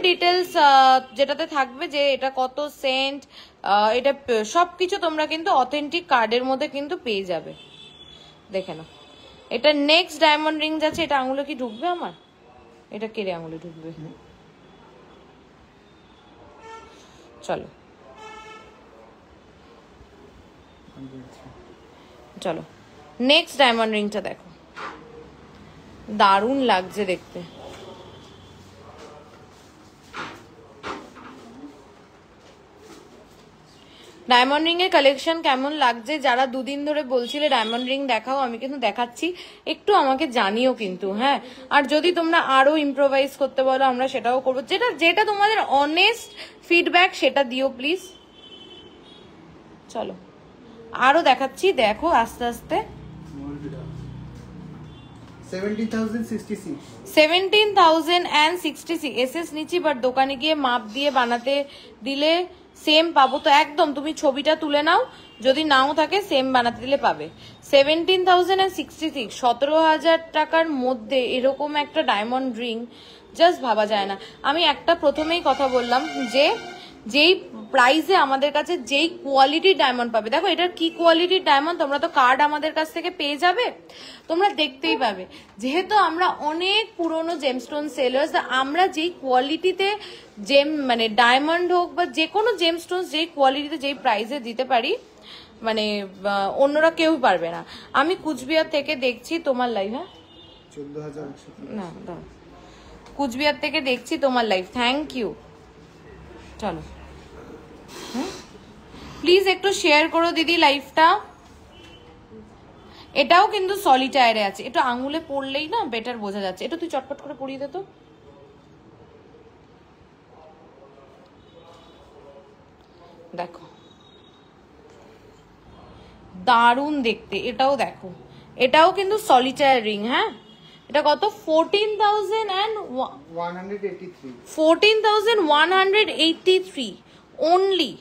ডিটেলস যেটাতে থাকবে যে এটা কত সেন্ট, এটা সবকিছু তোমরা কিন্তু অথেন্টিক কার্ডের মধ্যে কিন্তু পেয়ে যাবে। দেখে নাও এটা নেক্সট ডায়মন্ড রিং যাচ্ছে। এটা আঙুলে কি ঢুকবে আমার? এটা কেড়ে আঙুলে ঢুকবে। চলো চলো নেক্সট ডায়মন্ড রিংটা দেখো, দারুণ লাগছে দেখতে। ডায়মন্ড রিং এর কালেকশন কেমন লাগছে? যারা দুদিন ধরে বলছিলে ডায়মন্ড রিং দেখাও, আমি কিন্তু দেখাচ্ছি, একটু আমাকে জানিও কিন্তু। হ্যাঁ, আর যদি তোমরা আরো ইম্প্রোভাইজ করতে বলো আমরা সেটাও করবো, যেটা যেটা তোমাদের অনেস্ট ফিডব্যাক সেটা দিও প্লিজ। চলো আরো দেখাচ্ছি, দেখো আস্তে আস্তে। 17,066 এসএস নিচ্ছি, বাট দোকানে গিয়ে মাপ দিয়ে বানাতে দিলে সেম পাবো তো? একদম, তুমি ছবিটা তুলে নাও, যদি নাও থাকে সেম বানাতে দিলে পাবে। 17,066, 17,000 টাকার মধ্যে এরকম একটা ডায়মন্ড রিং জাস্ট ভাবা যায় না। আমি একটা প্রথমেই কথা বললাম যে যেই প্রাইসে আমাদের কাছে যেই কোয়ালিটির ডায়মন্ড পাবে, দেখো এটার কি কোয়ালিটির ডায়মন্ড, তোমরা তো কার্ড আমাদের কাছ থেকে পেয়ে যাবে, তোমরা দেখতেই পাবে। যেহেতু আমরা অনেক পুরনো জেমস্টোন সেলার্স, আমরা যেই কোয়ালিটিতে মানে ডায়মন্ড হোক বা যে কোনো জেমস্টোন যেই কোয়ালিটিতে যেই প্রাইসে দিতে পারি, মানে অন্যরা কেউ পারবে না। আমি কুচবিহার থেকে দেখছি তোমার লাইভ। হ্যাঁ 14,000 না দাও, কুচবিহার থেকে দেখছি তোমার লাইভ, থ্যাংক ইউ। চলো প্লিজ একটু শেয়ার করো দিদি লাইভটা। এটাও কিন্তু সলিটায়ারে আছে, এটা আঙুলে পড়লেই না বেটার বোঝা যাচ্ছে। এটা তুই চটপট করে পরিয়ে দে তো। দেখো দারুণ দেখতে, এটাও দেখো, এটাও কিন্তু সলিটায়ার রিং। হ্যাঁ, এটা কত? 14,183 only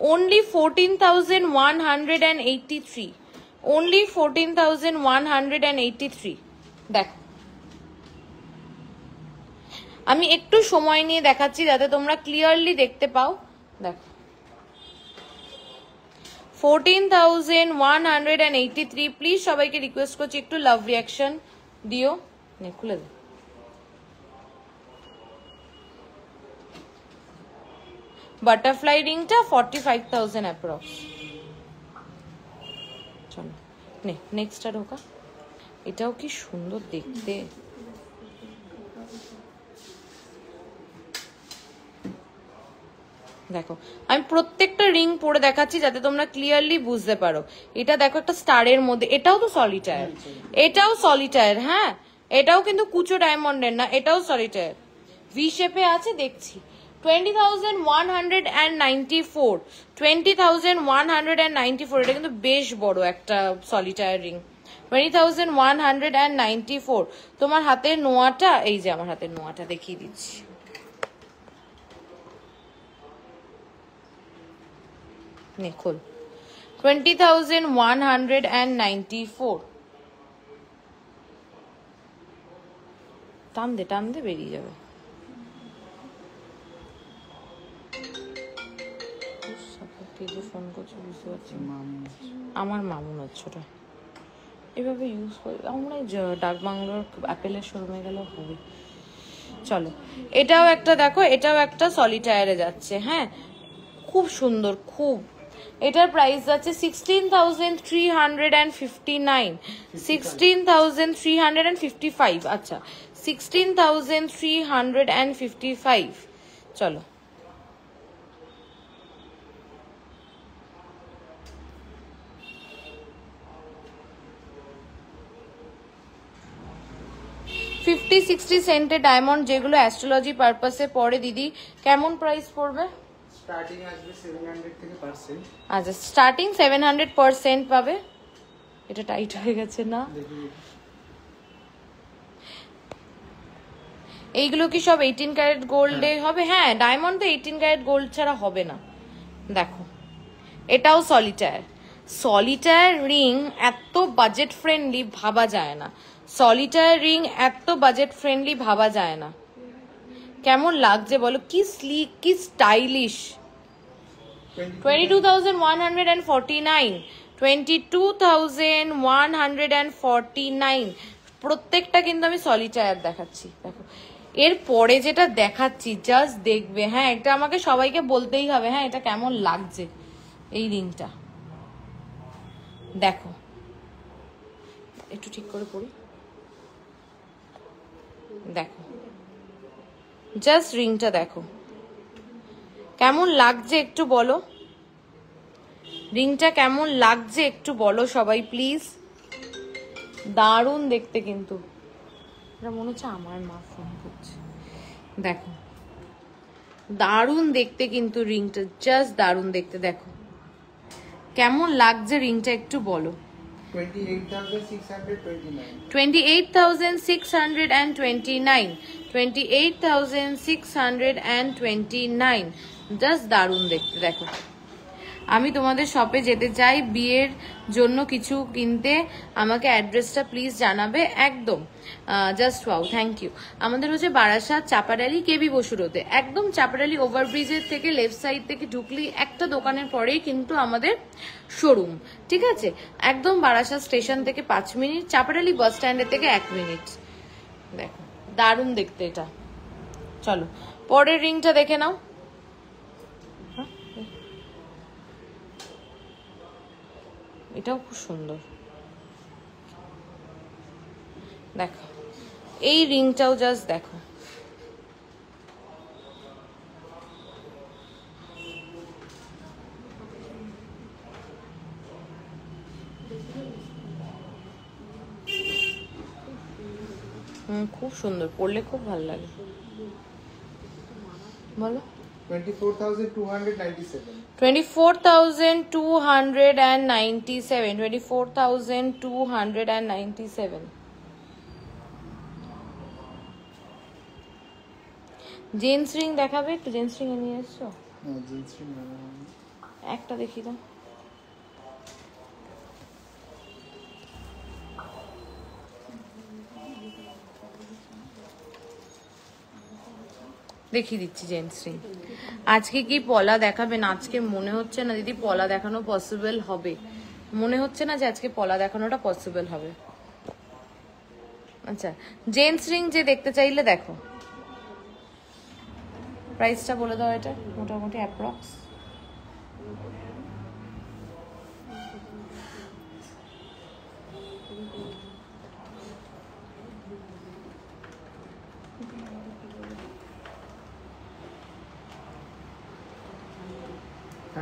14,183 only 14,183। দেখো আমি একটু সময় নিয়ে দেখাচ্ছি যাতে তোমরা ক্লিয়ারলি দেখতে পাও। দেখো 14,183। প্লিজ সবাইকে রিকোয়েস্ট করছি একটু লাভ রিয়াকশন দিও। নে খুলে দে। বাটারফ্লাই রিংটা 45,000 অ্যাপ্রক্স। চলো নে নেক্সটটা ঢোকা। এটাও কি সুন্দর দেখতে। দেখো আমি প্রত্যেকটা রিং পরে দেখাচ্ছি যাতে তোমরা ক্লিয়ারলি বুঝতে পারো। এটা দেখো একটা স্টারের মধ্যে, এটাও তো সলিটায়ার, এটাও সলিটায়ার। হ্যাঁ, এটাও কিন্তু কুচো ডায়মন্ডের না, এটাও সলিটায়ার, ভি শেপে আছে দেখছি। 20,194 20,194। এটা কিন্তু বেশ বড় একটা সলিটায়ার রিং। 20,194। তোমার হাতের নোয়াটা, এই যে আমার হাতের নোয়াটা দেখিয়ে দিচ্ছি। খোল। 20,194। টান দে বেরিয়ে যাবে। ফোন করছে বুঝতে পারছি, আমার মামুন হচ্ছে ওটা। এভাবে ইউজ করে আমরা ডাক বাংলোর অ্যাপেলের শোরুমে গেলে হবে। চলো এটাও একটা দেখো, এটাও একটা সলিটায়ারে যাচ্ছে। হ্যাঁ খুব সুন্দর, খুব। এটার প্রাইস যাচ্ছে 16,359, 16,355। আচ্ছা 16,355। চলো $50-60 সেন্টের ডায়মন্ড যেগুলো অ্যাস্ট্রোলজি পারপাসে পড়ে দিদি, কেমন প্রাইস পড়বে? স্টার্টিং আসবে 700 থেকে %। আচ্ছা স্টার্টিং 700% পাবে। এটা টাইট হয়ে গেছে না? এইগুলো কি সব 18 ক্যারেট গোল্ডে হবে? হ্যাঁ, ডায়মন্ড তো 18 ক্যারেট গোল্ড ছাড়া হবে না। দেখো এটাও সলিটায়ার। সলিটায়ার রিং এত বাজেট ফ্রেন্ডলি ভাবা যায় না। সলিটায়ার রিং এত বাজেট ফ্রেন্ডলি ভাবা যায় না। কেমন লাগছে বলো? কি স্লিক, কি স্টাইলিশ। 22,149, 22,149। প্রত্যেকটা কিন্তু আমি সলিটায়ার দেখাচ্ছি। দেখো এর পরে যেটা দেখাচ্ছি জাস্ট দেখবে। হ্যাঁ, এটা আমাকে সবাইকে বলতেই হবে। হ্যাঁ, এটা কেমন লাগছে এই রিংটা দেখো। একটু ঠিক করে পড়ি। দেখো জাস্ট রিংটা দেখো কেমন লাগছে, একটু বলো রিংটা কেমন লাগছে, একটু বলো সবাই প্লিজ। দারুণ দেখতে কিন্তু। এটা মনে হচ্ছে আমার মা ফোন করছে। দেখো দারুণ দেখতে কিন্তু রিংটা, জাস্ট দারুণ দেখতে। দেখো কেমন লাগছে রিংটা একটু বলো। 28,629 28,629, 28,629, জাস্ট দারুণ দেখতে। দেখো আমি তোমাদের শপে যেতে চাই বিয়ের জন্য কিছু কিনতে, আমাকে অ্যাড্রেসটা প্লিজ জানাবে। একদম জাস্ট ওয়াও, থ্যাংক ইউ। আমাদের হচ্ছে বারাসাত চাপাডালি কেবি বসু রোডে, একদম চাপাডালি ওভারব্রিজের থেকে লেফট সাইড থেকে ঢুকলেই একটা দোকানের পরেই কিন্তু আমাদের শোরুম, ঠিক আছে? একদম বারাসাত স্টেশন থেকে 5 মিনিট, চাপাডালি বাস স্ট্যান্ডের থেকে 1 মিনিট। দেখো দারুণ দেখতে এটা। চলো পরের রিংটা দেখে নাও। এটাও খুব সুন্দর। দেখো এই রিংটাও জাস্ট দেখো। খুব সুন্দর, পরলে খুব ভালো লাগে। বলো 24,297 24,297, 24,297। জেন্টস রিং দেখাবে একটু? জেন্টস রিং নিয়ে এসছো? একটা দেখি দাও। দেখিয়ে দিচ্ছি জেন্টস রিং। আজকে কি পলা দেখাবেন? আজকে মনে হচ্ছে না দিদি পলা দেখানো পসিবল হবে, মনে হচ্ছে না যে আজকে পলা দেখানোটা পসিবল হবে। আচ্ছা জেন্টস রিং যে দেখতে চাইলে দেখো, প্রাইসটা বলে দাও। এটা মোটামুটি অ্যাপ্রক্স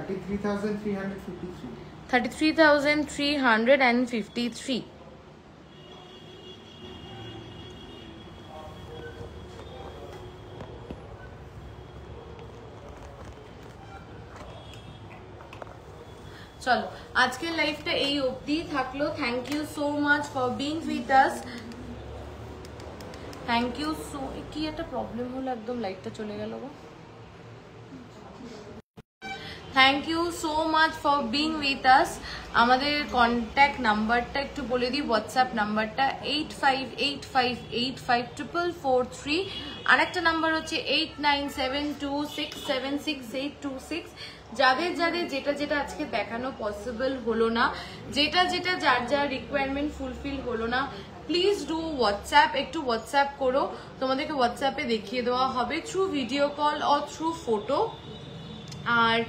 $33,353 33,353। চলো আজকের লাইফটা এই অবধি থাকলো। Thank you so much for being with us. Thank you so. কি একটা প্রবলেম হলো, একদম লাইটটা চলে গেল গো। Thank you so much for being with us. আমাদের কন্ট্যাক্ট নাম্বারটা একটু বলে দিই। হোয়াটসঅ্যাপ নাম্বারটা 8585854443। আরেকটা নাম্বার হচ্ছে 8972676826। যাদের যাদের যেটা যেটা আজকে দেখানো পসিবল হলো না, যেটা যেটা যার যার রিকোয়ারমেন্ট ফুলফিল হলো না, প্লিজ ডু হোয়াটসঅ্যাপ। একটু হোয়াটসঅ্যাপ করো, তোমাদেরকে হোয়াটসঅ্যাপে দেখিয়ে দেওয়া হবে through video call or through photo. আর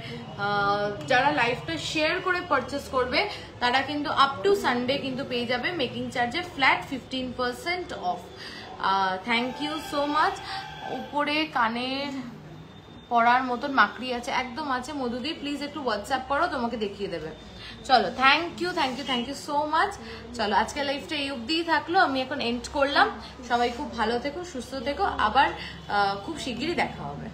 যারা লাইভটা শেয়ার করে পারচেস করবে তারা কিন্তু আপ টু সানডে কিন্তু পেয়ে যাবে মেকিং চার্জে flat 15% off. Thank you so much. উপরে কানের পরার মতন মাকড়ি আছে, একদম আছে মধুদি, প্লিজ একটু হোয়াটসঅ্যাপ করো, তোমাকে দেখিয়ে দেবে। চলো thank you thank you thank you so much. চলো আজকের লাইফটা এই অবধিই থাকলো, আমি এখন এন্ড করলাম। সবাই খুব ভালো থেকো, সুস্থ থেকো, আবার খুব শিগগিরই দেখা হবে।